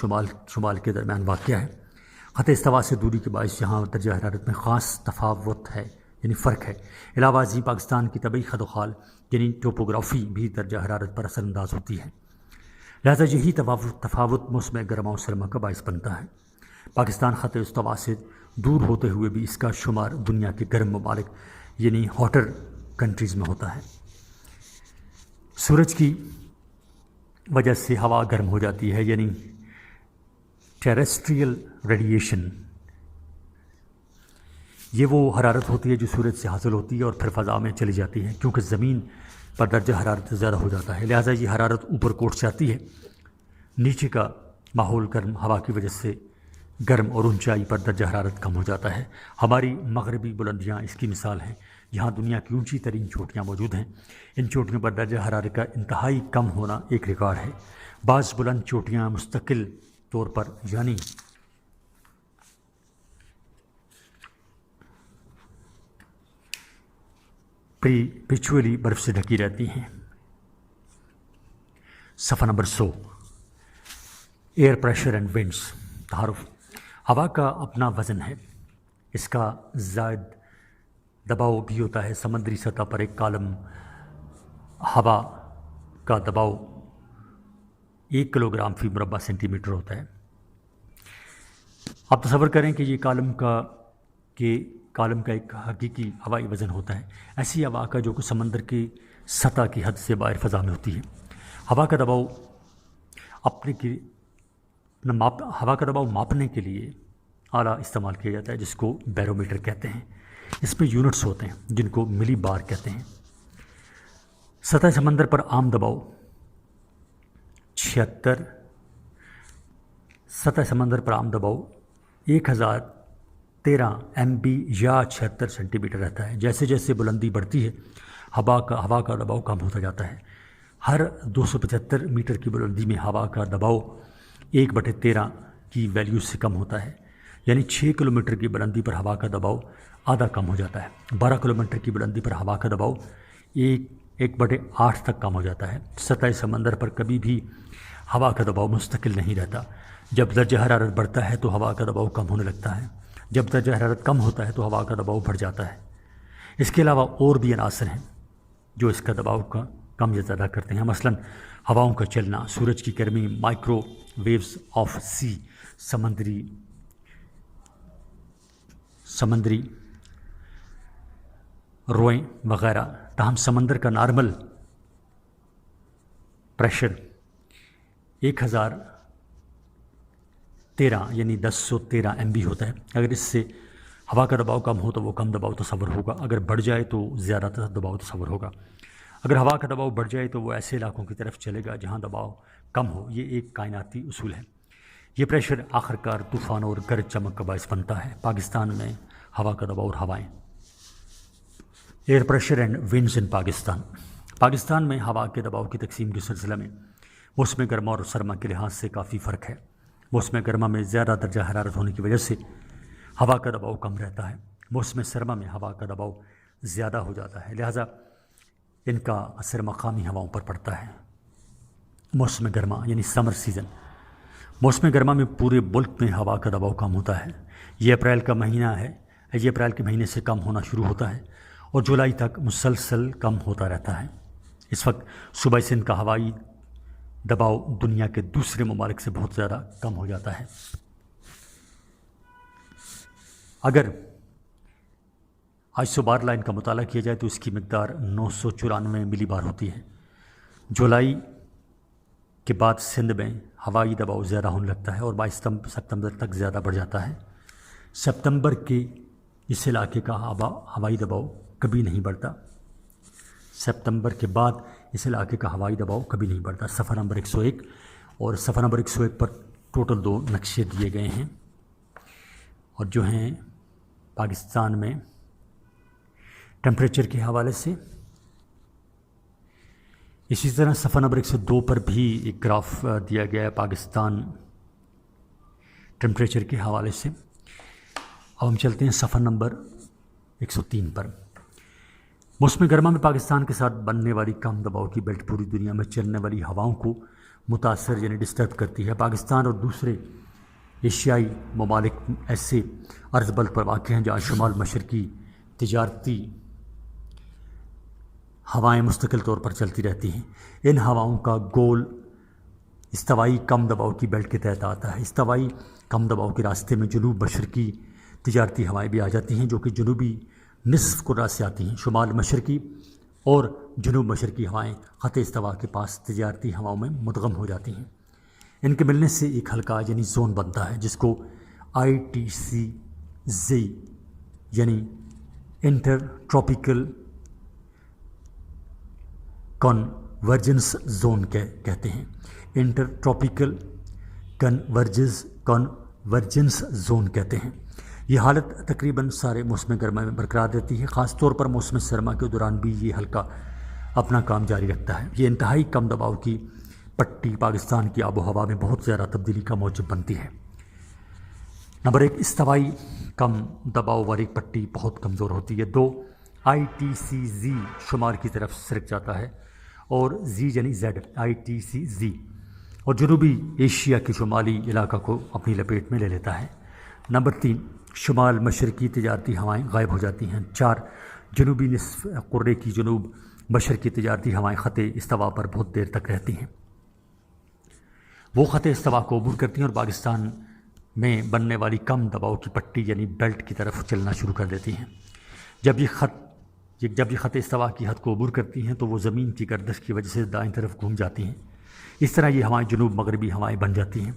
شمال کے درمیان واقع ہے۔ خط استوا سے دوری کے باعث یہاں درجہ حرارت میں خاص تفاوت ہے یعنی فرق ہے۔ علاوہ ازیں پاکستان کی طبعی خد و خال یعنی ٹوپوگرافی بھی درجہ حرارت پر اثر انداز ہوتی ہے، لہذا یہی تفاوت موسم گرما و سرما کا باعث بنتا ہے۔ پاکستان خط استوا سے دور ہوتے ہوئے بھی اس کا شمار دنیا کے گرم ممالک یعنی ہاٹر کنٹریز میں ہوتا ہے۔ سورج کی وجہ سے ہوا گرم ہو جاتی ہے یعنی ٹیریسٹریل ریڈیشن۔ یہ وہ حرارت ہوتی ہے جو سورج سے حاصل ہوتی ہے اور پھر فضا میں چلی جاتی ہے۔ کیونکہ زمین پر درجہ حرارت زیادہ ہو جاتا ہے، لہٰذا یہ حرارت اوپر کوٹ جاتی ہے۔ نیچے کا ماحول گرم ہوا کی وجہ سے گرم اور اونچائی پر درجہ حرارت کم ہو جاتا ہے۔ ہماری مغربی بلندیاں اس کی مثال ہیں۔ یہاں دنیا کی اونچی ترین چوٹیاں موجود ہیں۔ ان چوٹیوں پر درجہ حرارت کا انتہائی کم ہونا ایک ریکارڈ ہے۔ بعض بلند چوٹیاں مستقل طور پر یعنی پرپیچولی برف سے ڈھکی رہتی ہیں۔ صفحہ number 100 air pressure and winds. تعارف۔ ہوا کا اپنا وزن ہے، اس کا زائد دباؤ بھی ہوتا ہے۔ سمندری سطح پر ایک کالم ہوا کا دباؤ 1 کلو گرام فی مربع سینٹی میٹر ہوتا ہے۔ آپ تصور کریں کہ یہ کالم کا ایک حقیقی ہوائی وزن ہوتا ہے، ایسی ہوا کا جو کہ سمندر کی سطح کی حد سے باہر فضا میں ہوتی ہے۔ ہوا کا دباؤ ماپنے کے لیے آلہ استعمال کیا جاتا ہے جس کو بیرومیٹر کہتے ہیں۔ اس پہ یونٹس ہوتے ہیں جن کو ملی بار کہتے ہیں۔ سطح سمندر پر عام دباؤ 1013 MB یا 76 سینٹی میٹر رہتا ہے۔ جیسے جیسے بلندی بڑھتی ہے ہوا کا دباؤ کم ہوتا جاتا ہے۔ ہر 275 میٹر کی بلندی میں ہوا کا دباؤ 1/13 کی ویلیو سے کم ہوتا ہے، یعنی 6 کلومیٹر کی بلندی پر ہوا کا دباؤ آدھا کم ہو جاتا ہے۔ 12 کلومیٹر کی بلندی پر ہوا کا دباؤ 1/8 تک کم ہو جاتا ہے۔ سطح سمندر پر کبھی بھی ہوا کا دباؤ مستقل نہیں رہتا۔ جب درجہ حرارت بڑھتا ہے تو ہوا کا دباؤ کم ہونے لگتا ہے، جب درجہ حرارت کم ہوتا ہے تو ہوا کا دباؤ بڑھ جاتا ہے۔ اس کے علاوہ اور بھی عناصر ہیں جو اس کا دباؤ کا کم یا زیادہ کرتے ہیں، مثلاً ہواؤں کا چلنا، سورج کی گرمی، مائکرو ویوز آف سی، سمندری روئیں وغیرہ۔ تاہم سمندر کا نارمل پریشر 1013 یعنی 1013 MB ہوتا ہے۔ اگر اس سے ہوا کا دباؤ کم ہو تو وہ کم دباؤ تصور ہوگا، اگر بڑھ جائے تو زیادہ دباؤ تصور ہوگا۔ اگر ہوا کا دباؤ بڑھ جائے تو وہ ایسے علاقوں کی طرف چلے گا جہاں دباؤ کم ہو۔ یہ ایک کائناتی اصول ہے۔ یہ پریشر آخرکار طوفان اور گرج چمک کا باعث بنتا ہے۔ پاکستان میں ہوا کا دباؤ اور ہوائیں۔ ایئر پریشر اینڈ ونڈز ان پاکستان۔ پاکستان میں ہوا کے دباؤ کی تقسیم کے سلسلے میں موسم گرما اور سرما کے لحاظ سے کافی فرق ہے۔ موسم گرما میں زیادہ درجہ حرارت ہونے کی وجہ سے ہوا کا دباؤ کم رہتا ہے۔ موسم سرما میں ہوا کا دباؤ زیادہ ہو جاتا ہے، لہٰذا ان کا اثر مقامی ہواؤں پر پڑتا ہے۔ موسم گرما یعنی سمر سیزن۔ موسم گرما میں پورے ملک میں ہوا کا دباؤ کم ہوتا ہے۔ یہ اپریل کا مہینہ ہے، یہ اپریل کے مہینے سے کم ہونا شروع ہوتا ہے اور جولائی تک مسلسل کم ہوتا رہتا ہے۔ اس وقت صوبہ سندھ کا ہوائی دباؤ دنیا کے دوسرے ممالک سے بہت زیادہ کم ہو جاتا ہے۔ اگر آئسو بار لائن کا مطالعہ کیا جائے تو اس کی مقدار 994 ملی بار ہوتی ہے۔ جولائی کے بعد سندھ میں ہوائی دباؤ زیادہ ہونے لگتا ہے اور 22 ستمبر تک زیادہ بڑھ جاتا ہے۔ ستمبر کے اس علاقے کا ہوائی دباؤ کبھی نہیں بڑھتا۔ ستمبر کے بعد اس علاقے کا ہوائی دباؤ کبھی نہیں بڑھتا۔ صفحہ نمبر 101 اور صفحہ نمبر 101 پر ٹوٹل 2 نقشے دیے گئے ہیں اور جو ہیں پاکستان میں ٹیمپریچر کے حوالے سے۔ اسی طرح صفحہ نمبر 102 پر بھی ایک گراف دیا گیا ہے پاکستان ٹیمپریچر کے حوالے سے۔ اب ہم چلتے ہیں صفحہ نمبر 103 پر۔ موسم گرما میں پاکستان کے ساتھ بننے والی کم دباؤ کی بیلٹ پوری دنیا میں چلنے والی ہواؤں کو متاثر یعنی ڈسٹرب کرتی ہے۔ پاکستان اور دوسرے ایشیائی ممالک ایسے عرض بل پر واقع ہیں جہاں شمال مشرقی تجارتی ہوائیں مستقل طور پر چلتی رہتی ہیں۔ ان ہواؤں کا گول استوائی کم دباؤ کی بیلٹ کے تحت آتا ہے۔ استوائی کم دباؤ کے راستے میں جنوب مشرقی تجارتی ہوائیں بھی آ جاتی ہیں جو کہ جنوبی نصف کرہ سے آتی ہیں۔ شمال مشرقی اور جنوب مشرقی ہوائیں خط استوا کے پاس تجارتی ہواؤں میں مدغم ہو جاتی ہیں۔ ان کے ملنے سے ایک حلقہ یعنی زون بنتا ہے جس کو ITCZ یعنی انٹر ٹراپیکل کنورجنس زون کہتے ہیں۔ انٹر ٹراپیکل کنورجنس زون کہتے ہیں۔ یہ حالت تقریباً سارے موسم گرما میں برقرار رہتی ہے، خاص طور پر موسم سرما کے دوران بھی یہ حلقہ اپنا کام جاری رکھتا ہے۔ یہ انتہائی کم دباؤ کی پٹی پاکستان کی آب و ہوا میں بہت زیادہ تبدیلی کا موجب بنتی ہے۔ نمبر 1، استوائی کم دباؤ والی پٹی بہت کمزور ہوتی ہے۔ 2، ITCZ شمال کی طرف سرک جاتا ہے اور Z یعنی ITCZ اور جنوبی ایشیا کے شمالی علاقہ کو اپنی لپیٹ میں لے لیتا ہے۔ نمبر 3، شمال مشرقی تجارتی ہوائیں غائب ہو جاتی ہیں۔ 4، جنوبی نصف کرے کی جنوب مشرقی تجارتی ہوائیں خط استوا پر بہت دیر تک رہتی ہیں۔ وہ خط استوا کو عبور کرتی ہیں اور پاکستان میں بننے والی کم دباؤ کی پٹی یعنی بیلٹ کی طرف چلنا شروع کر دیتی ہیں۔ جب یہ خط استوا کی حد کو عبور کرتی ہیں تو وہ زمین کی گردش کی وجہ سے دائیں طرف گھوم جاتی ہیں۔ اس طرح یہ ہوائیں جنوب مغربی ہوائیں بن جاتی ہیں۔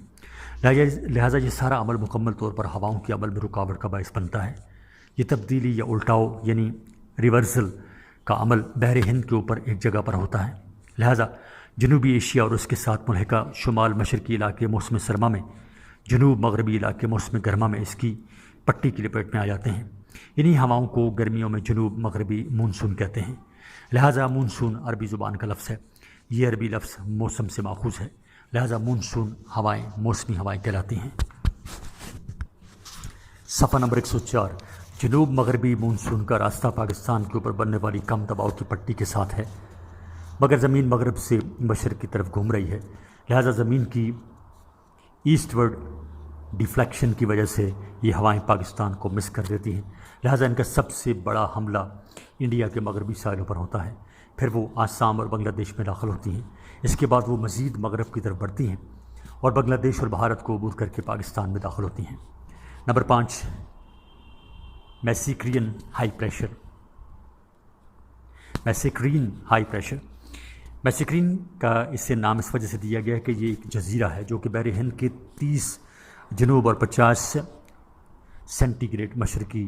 لہٰذا یہ سارا عمل مکمل طور پر ہواؤں کے عمل میں رکاوٹ کا باعث بنتا ہے۔ یہ تبدیلی یا الٹاؤ یعنی ریورسل کا عمل بحر ہند کے اوپر ایک جگہ پر ہوتا ہے۔ لہٰذا جنوبی ایشیا اور اس کے ساتھ ملحقہ شمال مشرقی علاقے موسم سرما میں، جنوب مغربی علاقے موسم گرما میں اس کی پٹی کی لپیٹ میں آ جاتے ہیں۔ انہی ہواؤں کو گرمیوں میں جنوب مغربی مونسون کہتے ہیں۔ لہٰذا مونسون عربی زبان کا لفظ ہے۔ یہ عربی لفظ موسم سے ماخوذ ہے، لہٰذا مونسون ہوائیں موسمی ہوائیں کہلاتی ہیں۔ صفحہ نمبر 104، جنوب مغربی مونسون کا راستہ پاکستان کے اوپر بننے والی کم دباؤ کی پٹی کے ساتھ ہے، مگر زمین مغرب سے مشرق کی طرف گھوم رہی ہے، لہٰذا زمین کی ایسٹ ورڈ ڈیفلیکشن کی وجہ سے یہ ہوائیں پاکستان کو مس کر دیتی ہیں۔ لہٰذا ان کا سب سے بڑا حملہ انڈیا کے مغربی ساحلوں پر ہوتا ہے، پھر وہ آسام اور بنگلہ دیش میں داخل ہوتی ہیں۔ اس کے بعد وہ مزید مغرب کی طرف بڑھتی ہیں اور بنگلہ دیش اور بھارت کو عبور کر کے پاکستان میں داخل ہوتی ہیں۔ Number 5، Mascarene high pressure. Mascarene کا اس سے نام اس وجہ سے دیا گیا ہے کہ یہ ایک جزیرہ ہے جو کہ بحر ہند کے 30 جنوب اور 50 سینٹی گریڈ مشرقی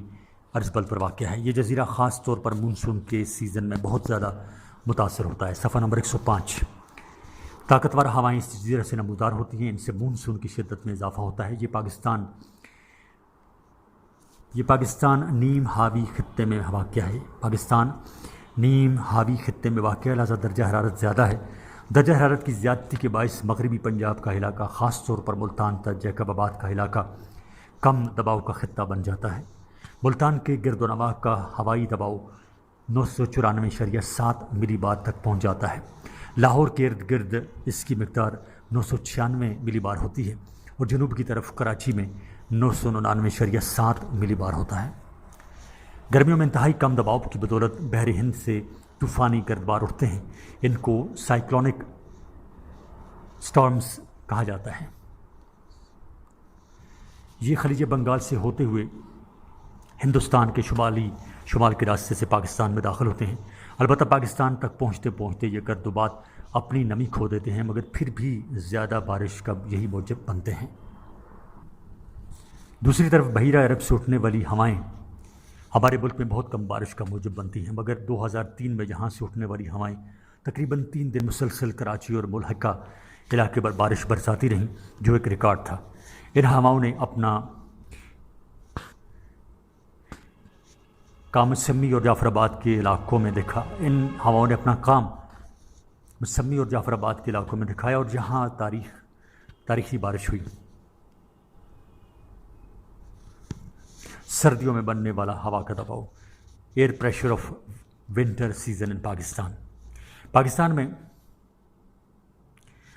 عرض بل پر واقع ہے۔ یہ جزیرہ خاص طور پر مونسون کے سیزن میں بہت زیادہ متاثر ہوتا ہے۔ صفحہ نمبر 105۔ طاقتور ہوائیں اس جزیرے سے نمودار ہوتی ہیں، ان سے مونسون کی شدت میں اضافہ ہوتا ہے۔ یہ پاکستان نیم ہاوی خطے میں واقع ہے۔ پاکستان نیم ہاوی خطے میں واقع ہے، لہٰذا درجہ حرارت زیادہ ہے۔ درجہ حرارت کی زیادتی کے باعث مغربی پنجاب کا علاقہ، خاص طور پر ملتان تا جیکب آباد کا علاقہ کم دباؤ کا خطہ بن جاتا ہے۔ ملتان کے گرد و نواح کا ہوائی دباؤ 994.7 ملی بار تک پہنچ جاتا ہے۔ لاہور کے ارد گرد اس کی مقدار 996 ملی بار ہوتی ہے اور جنوب کی طرف کراچی میں 999.7 ملی بار ہوتا ہے۔ گرمیوں میں انتہائی کم دباؤ کی بدولت بحر ہند سے طوفانی گردبار اٹھتے ہیں، ان کو سائیکلونک سٹارمز کہا جاتا ہے۔ یہ خلیج بنگال سے ہوتے ہوئے ہندوستان کے شمال کے راستے سے پاکستان میں داخل ہوتے ہیں۔ البتہ پاکستان تک پہنچتے پہنچتے یہ گرد و باد اپنی نمی کھو دیتے ہیں، مگر پھر بھی زیادہ بارش کا یہی موجب بنتے ہیں۔ دوسری طرف بحیرہ عرب سے اٹھنے والی ہوائیں ہمارے ملک میں بہت کم بارش کا موجب بنتی ہیں، مگر 2003 میں یہاں سے اٹھنے والی ہوائیں تقریباً 3 دن مسلسل کراچی اور ملحقہ علاقے پر بارش برساتی رہیں، جو ایک ریکارڈ تھا۔ ان ہواؤں نے اپنا کام مسمی اور جعفر آباد کے علاقوں میں دیکھا۔ ان ہواؤں نے اپنا کام مسمی اور جعفر آباد کے علاقوں میں دکھایا اور جہاں تاریخی بارش ہوئی۔ سردیوں میں بننے والا ہوا کا دباؤ، air pressure of winter season in Pakistan میں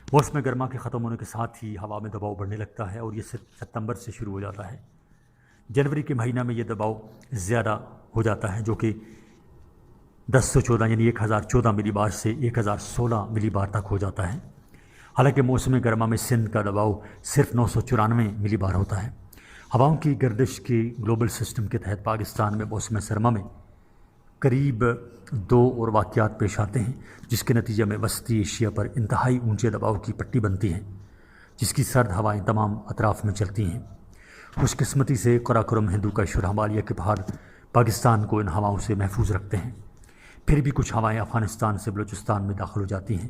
موسم گرما کے ختم ہونے کے ساتھ ہی ہوا میں دباؤ بڑھنے لگتا ہے اور یہ ستمبر سے شروع ہو جاتا ہے۔ جنوری کے مہینہ میں یہ دباؤ زیادہ ہو جاتا ہے، جو کہ 1014 یعنی 1014 ملی بار سے 1016 ملی بار تک ہو جاتا ہے۔ حالانکہ موسم گرما میں سندھ کا دباؤ صرف 994 ملی بار ہوتا ہے۔ ہواؤں کی گردش کے گلوبل سسٹم کے تحت پاکستان میں موسم سرما میں قریب 2 اور واقعات پیش آتے ہیں، جس کے نتیجے میں وسطی ایشیا پر انتہائی اونچے دباؤ کی پٹی بنتی ہے، جس کی سرد ہوائیں تمام اطراف میں چلتی ہیں۔ خوش قسمتی سے قراقرم ہندو کا شور ہمالیہ کے پہاڑ پاکستان کو ان ہواؤں سے محفوظ رکھتے ہیں۔ پھر بھی کچھ ہوائیں افغانستان سے بلوچستان میں داخل ہو جاتی ہیں۔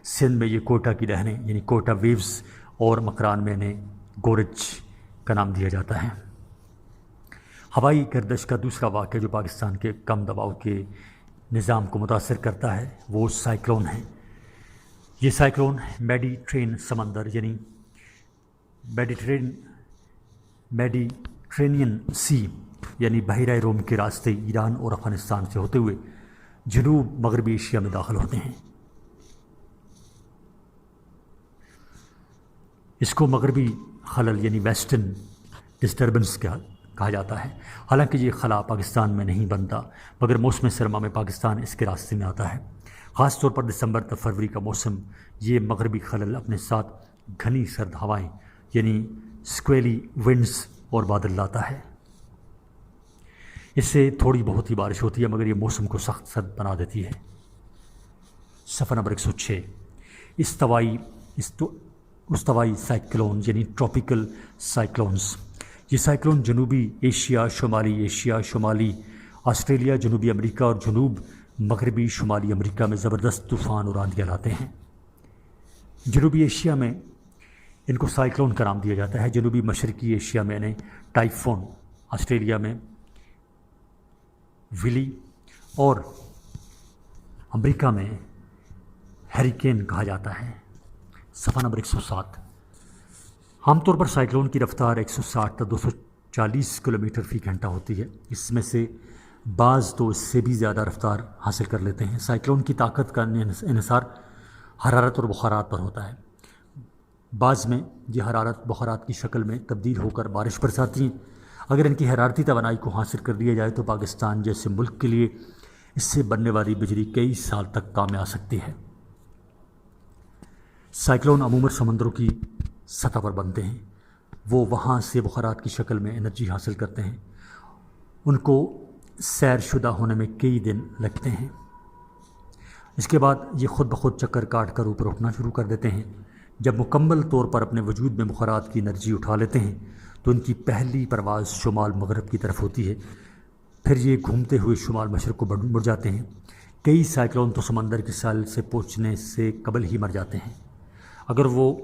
سندھ میں یہ کوئٹہ کی لہریں یعنی کوئٹہ ویوز اور مکران میں انہیں گورج کا نام دیا جاتا ہے۔ ہوائی گردش کا دوسرا واقعہ جو پاکستان کے کم دباؤ کے نظام کو متاثر کرتا ہے وہ سائیکلون ہے۔ یہ سائیکلون میڈیٹرین سمندر یعنی میڈیٹرینین سی یعنی بحیرہ روم کے راستے ایران اور افغانستان سے ہوتے ہوئے جنوب مغربی ایشیا میں داخل ہوتے ہیں۔ اس کو مغربی خلل یعنی ویسٹرن ڈسٹربنس کہا جاتا ہے۔ حالانکہ یہ خلا پاکستان میں نہیں بنتا، مگر موسم سرما میں پاکستان اس کے راستے میں آتا ہے۔ خاص طور پر دسمبر تا فروری کا موسم یہ مغربی خلل اپنے ساتھ گھنی سرد ہوائیں یعنی سکویلی ونڈز اور بادل لاتا ہے۔ اس سے تھوڑی بہت ہی بارش ہوتی ہے، مگر یہ موسم کو سخت سرد بنا دیتی ہے۔ صفحہ نمبر 106۔ استوائی سائیکلون یعنی ٹراپیکل سائیکلونز۔ یہ سائیکلون جنوبی ایشیا، شمالی ایشیا، شمالی آسٹریلیا، جنوبی امریکہ اور جنوب مغربی شمالی امریکہ میں زبردست طوفان اور آندھیاں لاتے ہیں۔ جنوبی ایشیا میں ان کو سائیکلون کا نام دیا جاتا ہے، جنوبی مشرقی ایشیا میں انہیں ٹائفون، آسٹریلیا میں ولی اور امریکہ میں ہیریکین کہا جاتا ہے۔ صفحہ نمبر 107۔ عام طور پر سائیکلون کی رفتار 160 تا 240 کلومیٹر فی گھنٹہ ہوتی ہے، اس میں سے بعض تو اس سے بھی زیادہ رفتار حاصل کر لیتے ہیں۔ سائیکلون کی طاقت کا انحصار حرارت اور بخارات پر ہوتا ہے۔ بعض میں یہ حرارت بخارات کی شکل میں تبدیل ہو کر بارش برساتی ہیں۔ اگر ان کی حرارتی توانائی کو حاصل کر لیا جائے تو پاکستان جیسے ملک کے لیے اس سے بننے والی بجلی کئی سال تک کام میں آ سکتی ہے۔ سائیکلون عموماً سمندروں کی سطح پر بنتے ہیں، وہ وہاں سے بخارات کی شکل میں انرجی حاصل کرتے ہیں۔ ان کو سیر شدہ ہونے میں کئی دن لگتے ہیں، اس کے بعد یہ خود بخود چکر کاٹ کر اوپر اٹھنا شروع کر دیتے ہیں۔ جب مکمل طور پر اپنے وجود میں بخارات کی انرجی اٹھا لیتے ہیں تو ان کی پہلی پرواز شمال مغرب کی طرف ہوتی ہے، پھر یہ گھومتے ہوئے شمال مشرق کو مڑ جاتے ہیں۔ کئی سائیکلون تو سمندر کے ساحل سے پہنچنے سے قبل ہی مر جاتے ہیں۔ اگر وہ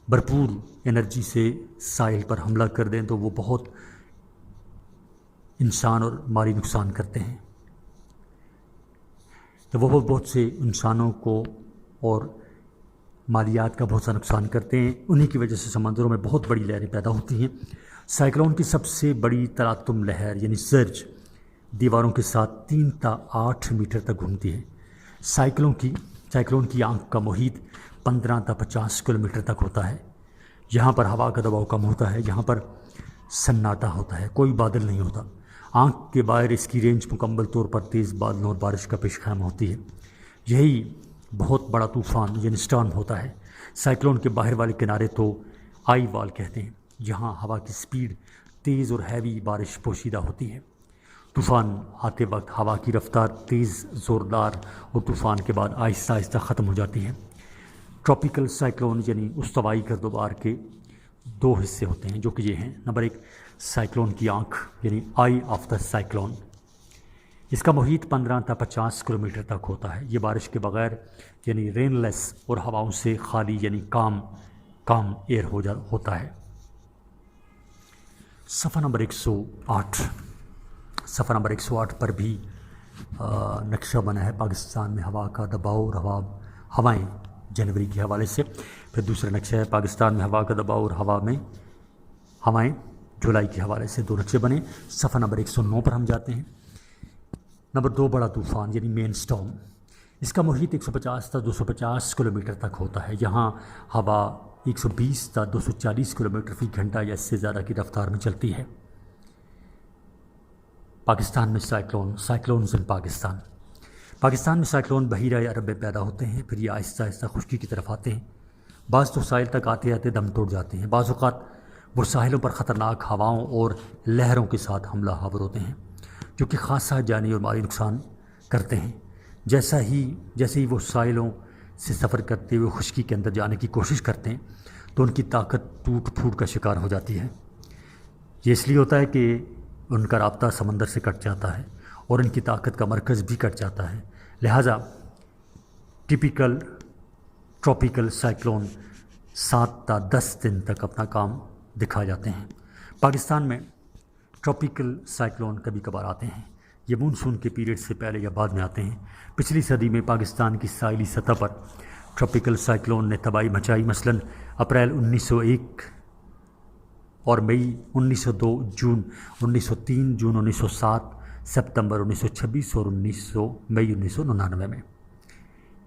بھرپور انرجی سے ساحل پر حملہ کر دیں تو وہ بہت انسان اور مالی نقصان کرتے ہیں، تو وہ بہت سے انسانوں کو اور مالیات کا بہت سا نقصان کرتے ہیں۔ انہی کی وجہ سے سمندروں میں بہت بڑی لہریں پیدا ہوتی ہیں۔ سائیکلون کی سب سے بڑی تلاطم لہر یعنی سرج دیواروں کے ساتھ 3 تا 8 میٹر تک گھومتی ہے۔ سائیکلون کی آنکھ کا محیط 15 تا 50 کلومیٹر تک ہوتا ہے۔ یہاں پر ہوا کا دباؤ کم ہوتا ہے، یہاں پر سناٹا ہوتا ہے، کوئی بادل نہیں ہوتا۔ آنکھ کے باہر اس کی رینج مکمل طور پر تیز بادلوں اور بارش کا پیش خیم ہوتی ہے۔ یہی بہت بڑا طوفان یعنی اسٹارم ہوتا ہے۔ سائیکلون کے باہر والے کنارے تو آئی وال کہتے ہیں، جہاں ہوا کی سپیڈ تیز اور ہیوی بارش پوشیدہ ہوتی ہے۔ طوفان آتے وقت ہوا کی رفتار تیز، زوردار اور طوفان کے بعد آہستہ آہستہ ختم ہو جاتی ہے۔ ٹراپیکل سائیکلون یعنی استوائی گردوبار کے 2 حصے ہوتے ہیں، جو کہ یہ ہیں۔ نمبر 1، سائیکلون کی آنکھ یعنی آئی آف دا سائیکلون۔ اس کا محیط 15 تا 50 کلومیٹر تک ہوتا ہے۔ یہ بارش کے بغیر یعنی رین لیس اور ہواؤں سے خالی یعنی کام ایئر ہوتا ہے۔ صفحہ نمبر 108 پر بھی نقشہ بنا ہے پاکستان میں ہوا کا دباؤ اور ہوائیں جنوری کے حوالے سے۔ پھر دوسرا نقشہ ہے پاکستان میں ہوا کا دباؤ اور ہوائیں جولائی کے حوالے سے، 2 نقشے بنے۔ صفحہ نمبر 109 پر ہم جاتے ہیں۔ نمبر 2، بڑا طوفان یعنی مین اسٹارم۔ اس کا محیط 150 تا 250 کلومیٹر تک ہوتا ہے۔ یہاں ہوا 120 تا 240 کلومیٹر فی گھنٹہ یا اس سے زیادہ کی رفتار میں چلتی ہے۔ پاکستان میں سائیکلونز ان پاکستان میں سائیکلون بحیرہ عرب میں پیدا ہوتے ہیں، پھر یہ آہستہ آہستہ خشکی کی طرف آتے ہیں۔ بعض تو ساحل تک آتے آتے دم توڑ جاتے ہیں۔ بعض اوقات وہ ساحلوں پر خطرناک ہواؤں اور لہروں کے ساتھ حملہ آور ہوتے ہیں، جو کہ خاصا جانی اور مالی نقصان کرتے ہیں۔ جیسے ہی وہ ساحلوں سے سفر کرتے ہوئے خشکی کے اندر جانے کی کوشش کرتے ہیں تو ان کی طاقت ٹوٹ پھوٹ کا شکار ہو جاتی ہے۔ یہ اس لیے ہوتا ہے کہ ان کا رابطہ سمندر سے کٹ جاتا ہے اور ان کی طاقت کا مرکز بھی کٹ جاتا ہے۔ لہٰذا ٹراپیکل سائیکلون 7 تا 10 دن تک اپنا کام دکھا جاتے ہیں۔ پاکستان میں ٹراپیکل سائیکلون کبھی کبھار آتے ہیں۔ یہ مونسون کے پیریڈ سے پہلے یا بعد میں آتے ہیں۔ پچھلی صدی میں پاکستان کی ساحلی سطح پر ٹراپیکل سائیکلون نے تباہی مچائی، مثلاً اپریل 1901 اور مئی 1902، جون 1903، جون 1907، سپتمبر 1926 اور مئی 1999 میں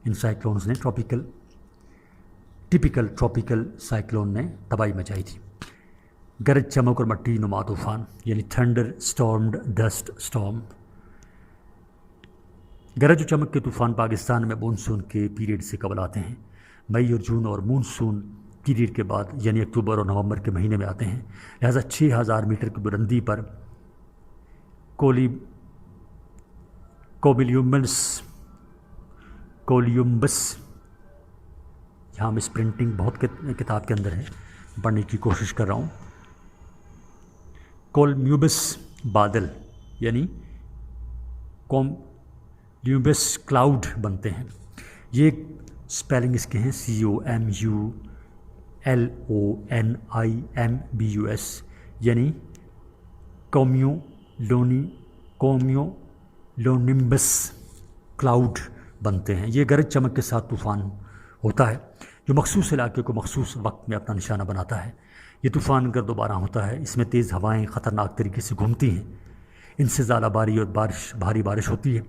ان سائیکلونز نے ٹپیکل ٹراپیکل سائیکلون نے تباہی مچائی تھی۔ گرج چمک اور مٹی نما طوفان یعنی تھنڈر سٹارمڈ ڈسٹ سٹارم۔ گرج و چمک کے طوفان پاکستان میں مونسون کے پیریڈ سے قبل آتے ہیں، مئی اور جون، اور مونسون پیریڈ کے بعد یعنی اکتوبر اور نومبر کے مہینے میں آتے ہیں۔ لہٰذا 6000 میٹر کی بلندی پر کولیمبس، یہاں میں اسپرنٹنگ بہت کتاب کے اندر ہے، پڑھنے کی کوشش کر رہا ہوں۔ کولمیوبس بادل یعنی کولیمبس کلاؤڈ بنتے ہیں۔ یہ سپیلنگ اس کے ہیں COMULONIMBUS یعنی کومیولونمبس کلاؤڈ بنتے ہیں۔ یہ گرج چمک کے ساتھ طوفان ہوتا ہے جو مخصوص علاقے کو مخصوص وقت میں اپنا نشانہ بناتا ہے۔ یہ طوفان گرد و باران ہوتا ہے، اس میں تیز ہوائیں خطرناک طریقے سے گھومتی ہیں، ان سے زیادہ بھاری بارش ہوتی ہے،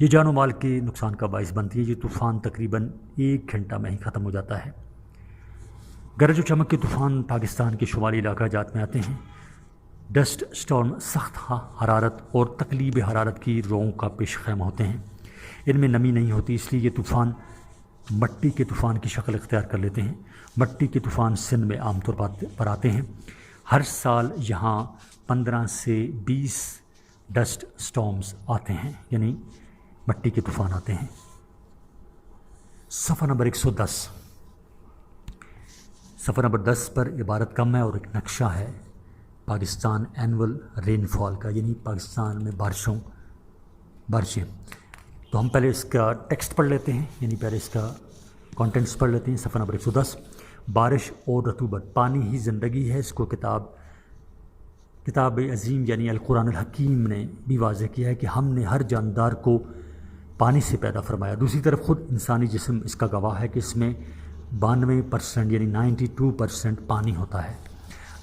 یہ جان و مال کے نقصان کا باعث بنتی ہے۔ یہ طوفان تقریباً 1 گھنٹہ میں ہی ختم ہو جاتا ہے۔ گرج و چمک کے طوفان پاکستان کے شمالی علاقہ جات میں آتے ہیں۔ ڈسٹ سٹارم سخت حرارت اور تقلیب حرارت کی روؤں کا پیش خیم ہوتے ہیں، ان میں نمی نہیں ہوتی، اس لیے یہ طوفان مٹی کے طوفان کی شکل اختیار کر لیتے ہیں۔ مٹی کے طوفان سندھ میں عام طور پر آتے ہیں۔ ہر سال یہاں 15 سے 20 ڈسٹ سٹارمز آتے ہیں، یعنی مٹی کے طوفان آتے ہیں۔ صفحہ نمبر 110 پر عبارت کم ہے اور ایک نقشہ ہے پاکستان اینول رین فال کا، یعنی پاکستان میں بارشیں. تو ہم پہلے اس کا ٹیکسٹ پڑھ لیتے ہیں، یعنی پہلے اس کا کانٹینٹس پڑھ لیتے ہیں. صفحہ نمبر 110. بارش اور رطوبت، پانی ہی زندگی ہے. اس کو کتاب عظیم یعنی القرآن الحکیم نے بھی واضح کیا ہے کہ ہم نے ہر جاندار کو پانی سے پیدا فرمایا. دوسری طرف خود انسانی جسم اس کا گواہ ہے کہ اس میں 92% یعنی 92% پانی ہوتا ہے.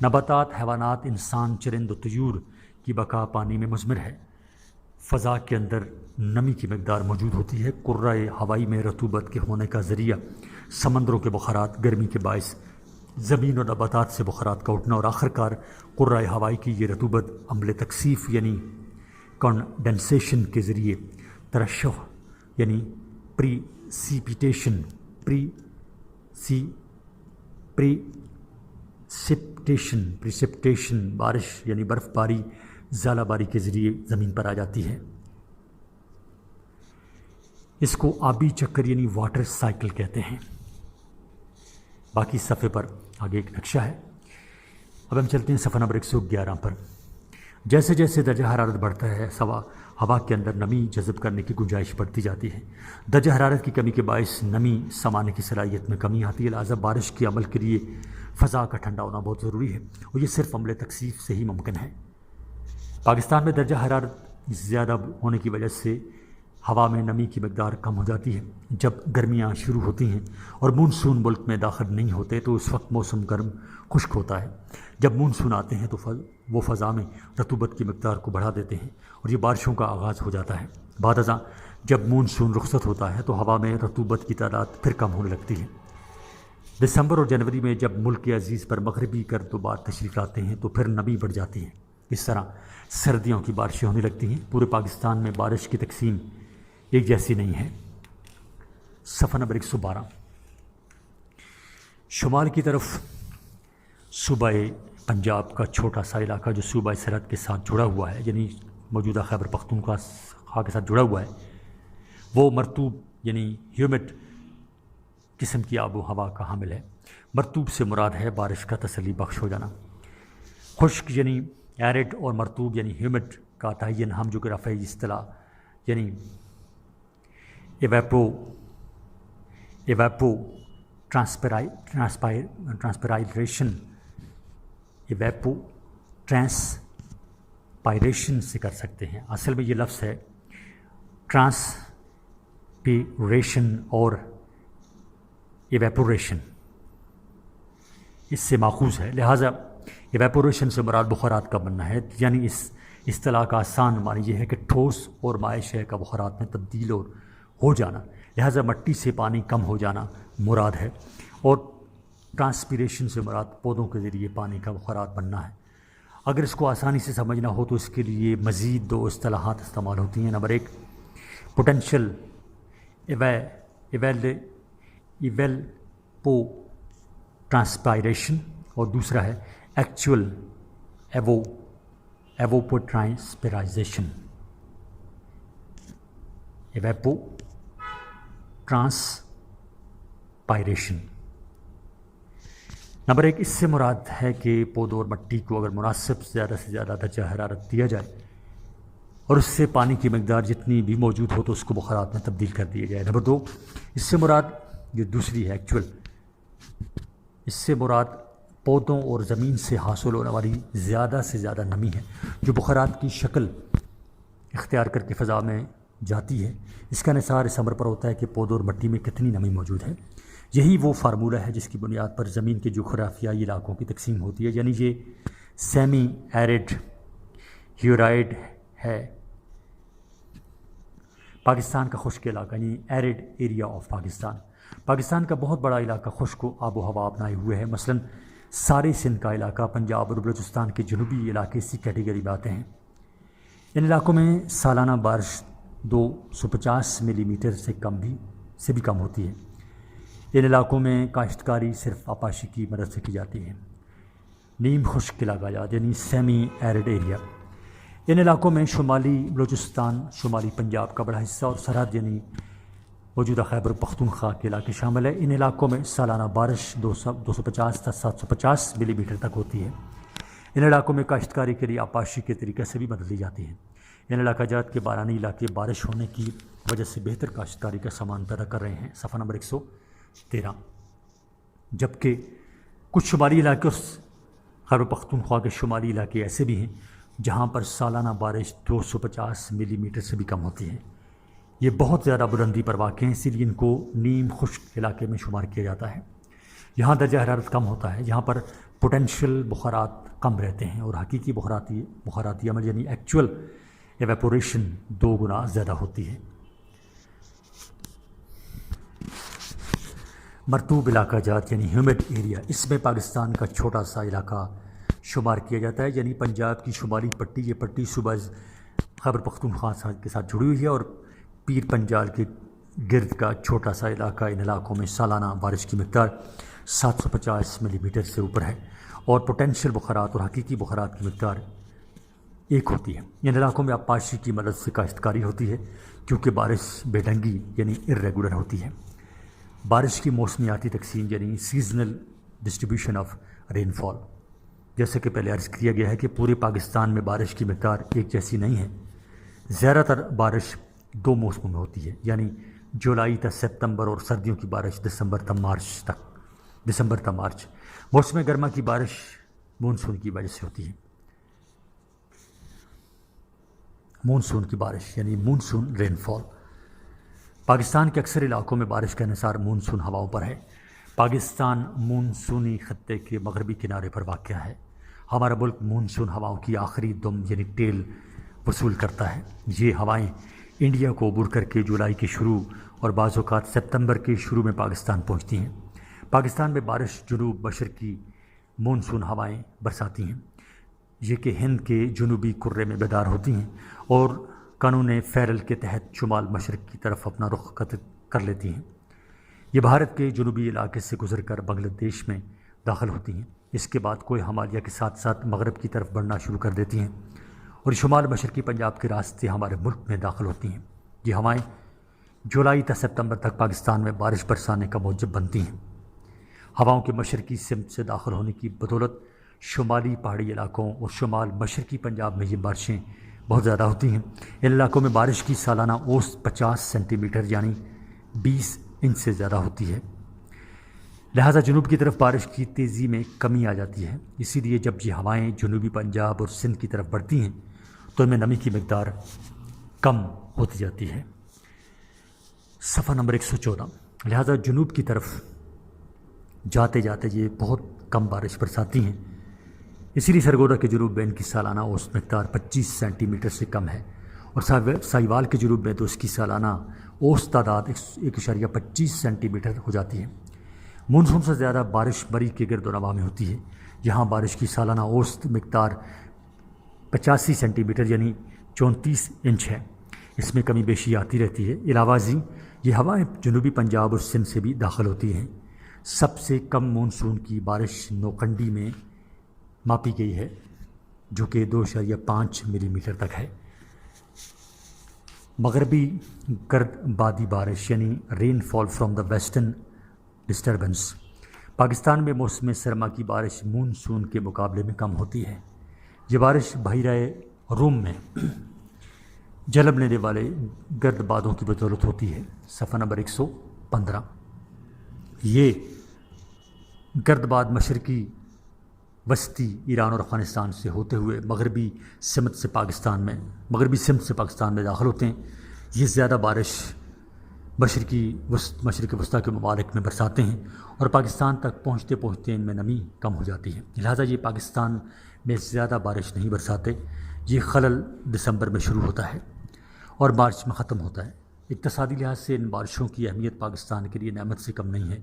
نباتات، حیوانات، انسان، چرند و طیور کی بقا پانی میں مضمر ہے. فضا کے اندر نمی کی مقدار موجود ہوتی ہے. کرۂ ہوائی میں رطوبت کے ہونے کا ذریعہ سمندروں کے بخارات، گرمی کے باعث زمین اور نباتات سے بخارات کا اٹھنا، اور آخرکار کرۂ ہوائی کی یہ رطوبت عمل تکثیف یعنی کنڈنسیشن کے ذریعے ترشح یعنی پریسپٹیشن بارش یعنی برف باری، ژالہ باری کے ذریعے زمین پر آ جاتی ہے. اس کو آبی چکر یعنی واٹر سائیکل کہتے ہیں. باقی صفحے پر آگے ایک نقشہ ہے. اب ہم چلتے ہیں صفحہ نمبر 111 پر. جیسے جیسے درجہ حرارت بڑھتا ہے ہوا کے اندر نمی جذب کرنے کی گنجائش بڑھتی جاتی ہے. درجہ حرارت کی کمی کے باعث نمی سمانے کی صلاحیت میں کمی آتی ہے. لہٰذا بارش کے عمل کے لیے فضا کا ٹھنڈا ہونا بہت ضروری ہے، اور یہ صرف عمل تکثیف سے ہی ممکن ہے. پاکستان میں درجہ حرارت زیادہ ہونے کی وجہ سے ہوا میں نمی کی مقدار کم ہو جاتی ہے. جب گرمیاں شروع ہوتی ہیں اور مونسون ملک میں داخل نہیں ہوتے تو اس وقت موسم گرم خشک ہوتا ہے. جب مونسون آتے ہیں تو وہ فضا میں رطوبت کی مقدار کو بڑھا دیتے ہیں اور یہ بارشوں کا آغاز ہو جاتا ہے. بعد ازاں جب مونسون رخصت ہوتا ہے تو ہوا میں رطوبت کی تعداد پھر کم ہونے لگتی ہے. دسمبر اور جنوری میں جب ملک عزیز پر مغربی گرد و باد تشریف لاتے ہیں تو پھر نمی بڑھ جاتی ہے. اس طرح سردیوں کی بارشیں ہونے لگتی ہیں. پورے پاکستان میں بارش کی تقسیم ایک جیسی نہیں ہے. صفحہ نمبر 112. شمال کی طرف صوبہ پنجاب کا چھوٹا سا علاقہ جو صوبہ سرحد کے ساتھ جڑا ہوا ہے، یعنی موجودہ خیبر پختونخوا کے ساتھ جڑا ہوا ہے، وہ مرطوب یعنی ہیومڈ قسم کی آب و ہوا کا حامل ہے. مرطوب سے مراد ہے بارش کا تسلی بخش ہو جانا. خشک یعنی ایرڈ اور مرطوب یعنی ہیومڈ کا تعین ہم جغرافیائی اصطلاح یعنی ایواپو ٹرانسپائریشن سے کر سکتے ہیں. اصل میں یہ لفظ ہے ٹرانسپیریشن اور ایواپوریشن، اس سے ماخوذ ہے. لہٰذا ایواپوریشن سے مراد بخارات کا بننا ہے. یعنی اس اصطلاح کا آسان معنی یہ ہے کہ ٹھوس اور مائع شے کا بخارات میں تبدیل ہو جانا. لہٰذا مٹی سے پانی کم ہو جانا مراد ہے، اور ٹرانسپیریشن سے مراد پودوں کے ذریعے پانی کا بخارات بننا ہے. اگر اس کو آسانی سے سمجھنا ہو تو اس کے لیے مزید 2 اصطلاحات استعمال ہوتی ہیں. نمبر 1 پوٹینشیل ایویلپو ٹرانسپائریشن، اور دوسرا ہے ایکچوئل ایووپو ٹرانسپیرائزیشن. ایویپو ٹرانسپائریشن. نمبر 1 اس سے مراد ہے کہ پودوں اور مٹی کو اگر مناسب زیادہ سے زیادہ درجہ حرارت دیا جائے اور اس سے پانی کی مقدار جتنی بھی موجود ہو تو اس کو بخارات میں تبدیل کر دیا جائے. نمبر 2 اس سے مراد یہ دوسری ہے ایکچوئل، اس سے مراد پودوں اور زمین سے حاصل ہونے والی زیادہ سے زیادہ نمی ہے جو بخارات کی شکل اختیار کر کے فضا میں جاتی ہے. اس کا انحصار اس امر پر ہوتا ہے کہ پودوں اور مٹی میں کتنی نمی موجود ہے. یہی وہ فارمولہ ہے جس کی بنیاد پر زمین کے جغرافیائی علاقوں کی تقسیم ہوتی ہے. یعنی یہ سیمی ایرڈ ہیورائڈ ہے. پاکستان کا خشک علاقہ یعنی ایرڈ ایریا آف پاکستان کا بہت بڑا علاقہ خشک و آب و ہوا اپنائے ہوئے ہے. مثلاً سارے سندھ کا علاقہ، پنجاب اور بلوچستان کے جنوبی علاقے اسی کیٹیگری میں آتے ہیں. ان علاقوں میں سالانہ بارش 250 ملی میٹر سے بھی کم ہوتی ہے. ان علاقوں میں کاشتکاری صرف آپاشی کی مدد سے کی جاتی ہے. نیم خشک علاقات یعنی سیمی ایرڈ ایریا. ان علاقوں میں شمالی بلوچستان، شمالی پنجاب کا بڑا حصہ اور سرحد یعنی موجودہ خیبر پختونخوا کے علاقے شامل ہے. ان علاقوں میں سالانہ بارش 250 تا 750 ملی میٹر تک ہوتی ہے. ان علاقوں میں کاشتکاری کے لیے آبپاشی کے طریقے سے بھی مدد لی جاتی ہے۔ ان علاقہ جات کے بارانی علاقے بارش ہونے کی وجہ سے بہتر کاشتکاری کا سامان پیدا کر رہے ہیں، صفحہ نمبر 113۔ جبکہ کچھ شمالی علاقے اور خیبر پختونخوا کے شمالی علاقے ایسے بھی ہیں جہاں پر سالانہ بارش 250 ملی میٹر سے بھی کم ہوتی ہے۔ یہ بہت زیادہ بلندی پر واقع ہیں، اسی لیے ان کو نیم خشک علاقے میں شمار کیا جاتا ہے۔ یہاں درجہ حرارت کم ہوتا ہے، یہاں پر پوٹینشیل بخارات کم رہتے ہیں اور حقیقی بخاراتی عمل یعنی ایکچول ایویپوریشن 2 گنا زیادہ ہوتی ہے۔ مرطوب علاقہ جات یعنی ہیومڈ ایریا، اس میں پاکستان کا چھوٹا سا علاقہ شمار کیا جاتا ہے، یعنی پنجاب کی شمالی پٹی، یہ پٹی صوبہ خیبر پختونخوا کے ساتھ جڑی ہوئی ہے، اور پیر پنجال کے گرد کا چھوٹا سا علاقہ، ان علاقوں میں سالانہ بارش کی مقدار 750 ملی میٹر سے اوپر ہے اور پوٹینشیل بخارات اور حقیقی بخارات کی مقدار 1 ہوتی ہے۔ ان علاقوں میں آبپاشی کی مدد سے کاشتکاری ہوتی ہے کیونکہ بارش بے ڈھنگی یعنی irregular ہوتی ہے۔ بارش کی موسمیاتی تقسیم یعنی سیزنل ڈسٹریبیوشن آف رین فال، جیسے کہ پہلے عرض کیا گیا ہے کہ پورے پاکستان میں بارش کی مقدار ایک جیسی نہیں ہے۔ زیادہ تر بارش 2 موسموں میں ہوتی ہے، یعنی جولائی تا سپتمبر، اور سردیوں کی بارش دسمبر تا مارچ۔ موسم گرما کی بارش مونسون کی وجہ سے ہوتی ہے۔ مونسون کی بارش یعنی مونسون رین فال۔ پاکستان کے اکثر علاقوں میں بارش کا انحصار مونسون ہواؤں پر ہے۔ پاکستان مونسونی خطے کے مغربی کنارے پر واقع ہے۔ ہمارا ملک مونسون ہواؤں کی آخری دم یعنی ٹیل وصول کرتا ہے۔ یہ ہوائیں انڈیا کو عبور کر کے جولائی کے شروع اور بعض اوقات سپتمبر کے شروع میں پاکستان پہنچتی ہیں۔ پاکستان میں بارش جنوب مشرقی مونسون ہوائیں برساتی ہیں، یہ کہ ہند کے جنوبی کرے میں بیدار ہوتی ہیں اور قانون فیرل کے تحت شمال مشرق کی طرف اپنا رخ کر لیتی ہیں۔ یہ بھارت کے جنوبی علاقے سے گزر کر بنگلہ دیش میں داخل ہوتی ہیں، اس کے بعد کوہ ہمالیہ کے ساتھ ساتھ مغرب کی طرف بڑھنا شروع کر دیتی ہیں اور شمال مشرقی پنجاب کے راستے ہمارے ملک میں داخل ہوتی ہیں۔ یہ ہوائیں جولائی تا سپتمبر تک پاکستان میں بارش برسانے کا موجب بنتی ہیں۔ ہواؤں کے مشرقی سمت سے داخل ہونے کی بدولت شمالی پہاڑی علاقوں اور شمال مشرقی پنجاب میں یہ بارشیں بہت زیادہ ہوتی ہیں۔ ان علاقوں میں بارش کی سالانہ اوسط 50 سینٹی میٹر یعنی 20 انچ سے زیادہ ہوتی ہے، لہٰذا جنوب کی طرف بارش کی تیزی میں کمی آ جاتی ہے۔ اسی لیے جب یہ ہوائیں جنوبی پنجاب اور سندھ کی طرف بڑھتی ہیں تو ان میں نمی کی مقدار کم ہوتی جاتی ہے، صفحہ نمبر 114۔ لہٰذا جنوب کی طرف جاتے جاتے یہ بہت کم بارش برساتی ہیں، اسی لیے سرگودا کے جنوب میں ان کی سالانہ اوسط مقدار 25 سینٹی میٹر سے کم ہے، اور ساہیوال کے جنوب میں تو اس کی سالانہ اوسط تعداد 1.25 سینٹی میٹر ہو جاتی ہے۔ مونسون سے زیادہ بارش مری کے گرد و نواح میں ہوتی ہے، یہاں بارش کی سالانہ اوسط مقدار 85 سینٹی میٹر یعنی 34 انچ ہے، اس میں کمی بیشی آتی رہتی ہے۔ علاوہ ازیں یہ ہوائیں جنوبی پنجاب اور سندھ سے بھی داخل ہوتی ہیں۔ سب سے کم مونسون کی بارش نوکنڈی میں ماپی گئی ہے جو کہ 2.5 ملی میٹر تک ہے۔ مغربی گرد بادی بارش یعنی rainfall from the western disturbance. Pakistan میں موسم سرما کی بارش مونسون کے مقابلے میں کم ہوتی ہے۔ یہ بارش بحیرہ روم میں جلب لینے والے گرد بادوں کی بدولت ہوتی ہے، صفحہ نمبر 115۔ یہ گرد باد مشرقی وسطی ایران اور افغانستان سے ہوتے ہوئے مغربی سمت سے پاکستان میں داخل ہوتے ہیں۔ یہ زیادہ بارش مشرق وسطیٰ کے ممالک میں برساتے ہیں اور پاکستان تک پہنچتے پہنچتے ان میں نمی کم ہو جاتی ہے، لہٰذا یہ پاکستان میں زیادہ بارش نہیں برساتے۔ یہ خلل دسمبر میں شروع ہوتا ہے اور مارچ میں ختم ہوتا ہے۔ اقتصادی لحاظ سے ان بارشوں کی اہمیت پاکستان کے لیے نعمت سے کم نہیں ہے۔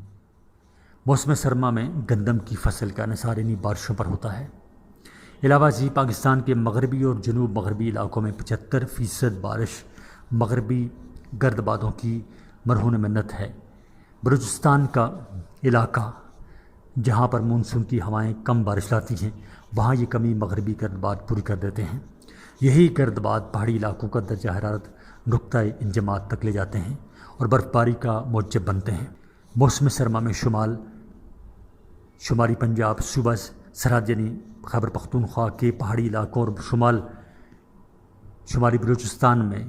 موسم سرما میں گندم کی فصل کا انحصار انہی بارشوں پر ہوتا ہے۔ علاوہ ازیں پاکستان کے مغربی اور جنوب مغربی علاقوں میں 75% بارش مغربی گرد بادوں کی مرہون منت ہے۔ بلوچستان کا علاقہ جہاں پر مونسون کی ہوائیں کم بارش لاتی ہیں، وہاں یہ کمی مغربی گرد باد پوری کر دیتے ہیں۔ یہی گرد باد پہاڑی علاقوں کا درجہ حرارت نقطہ انجماد تک لے جاتے ہیں اور برف باری کا موجب بنتے ہیں۔ موسم سرما میں شمالی پنجاب صوبہ سرحد یعنی خیبر پختونخوا کے پہاڑی علاقوں اور شمالی بلوچستان میں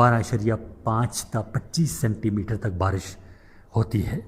12.5 تا 25 سینٹی میٹر تک بارش ہوتی ہے۔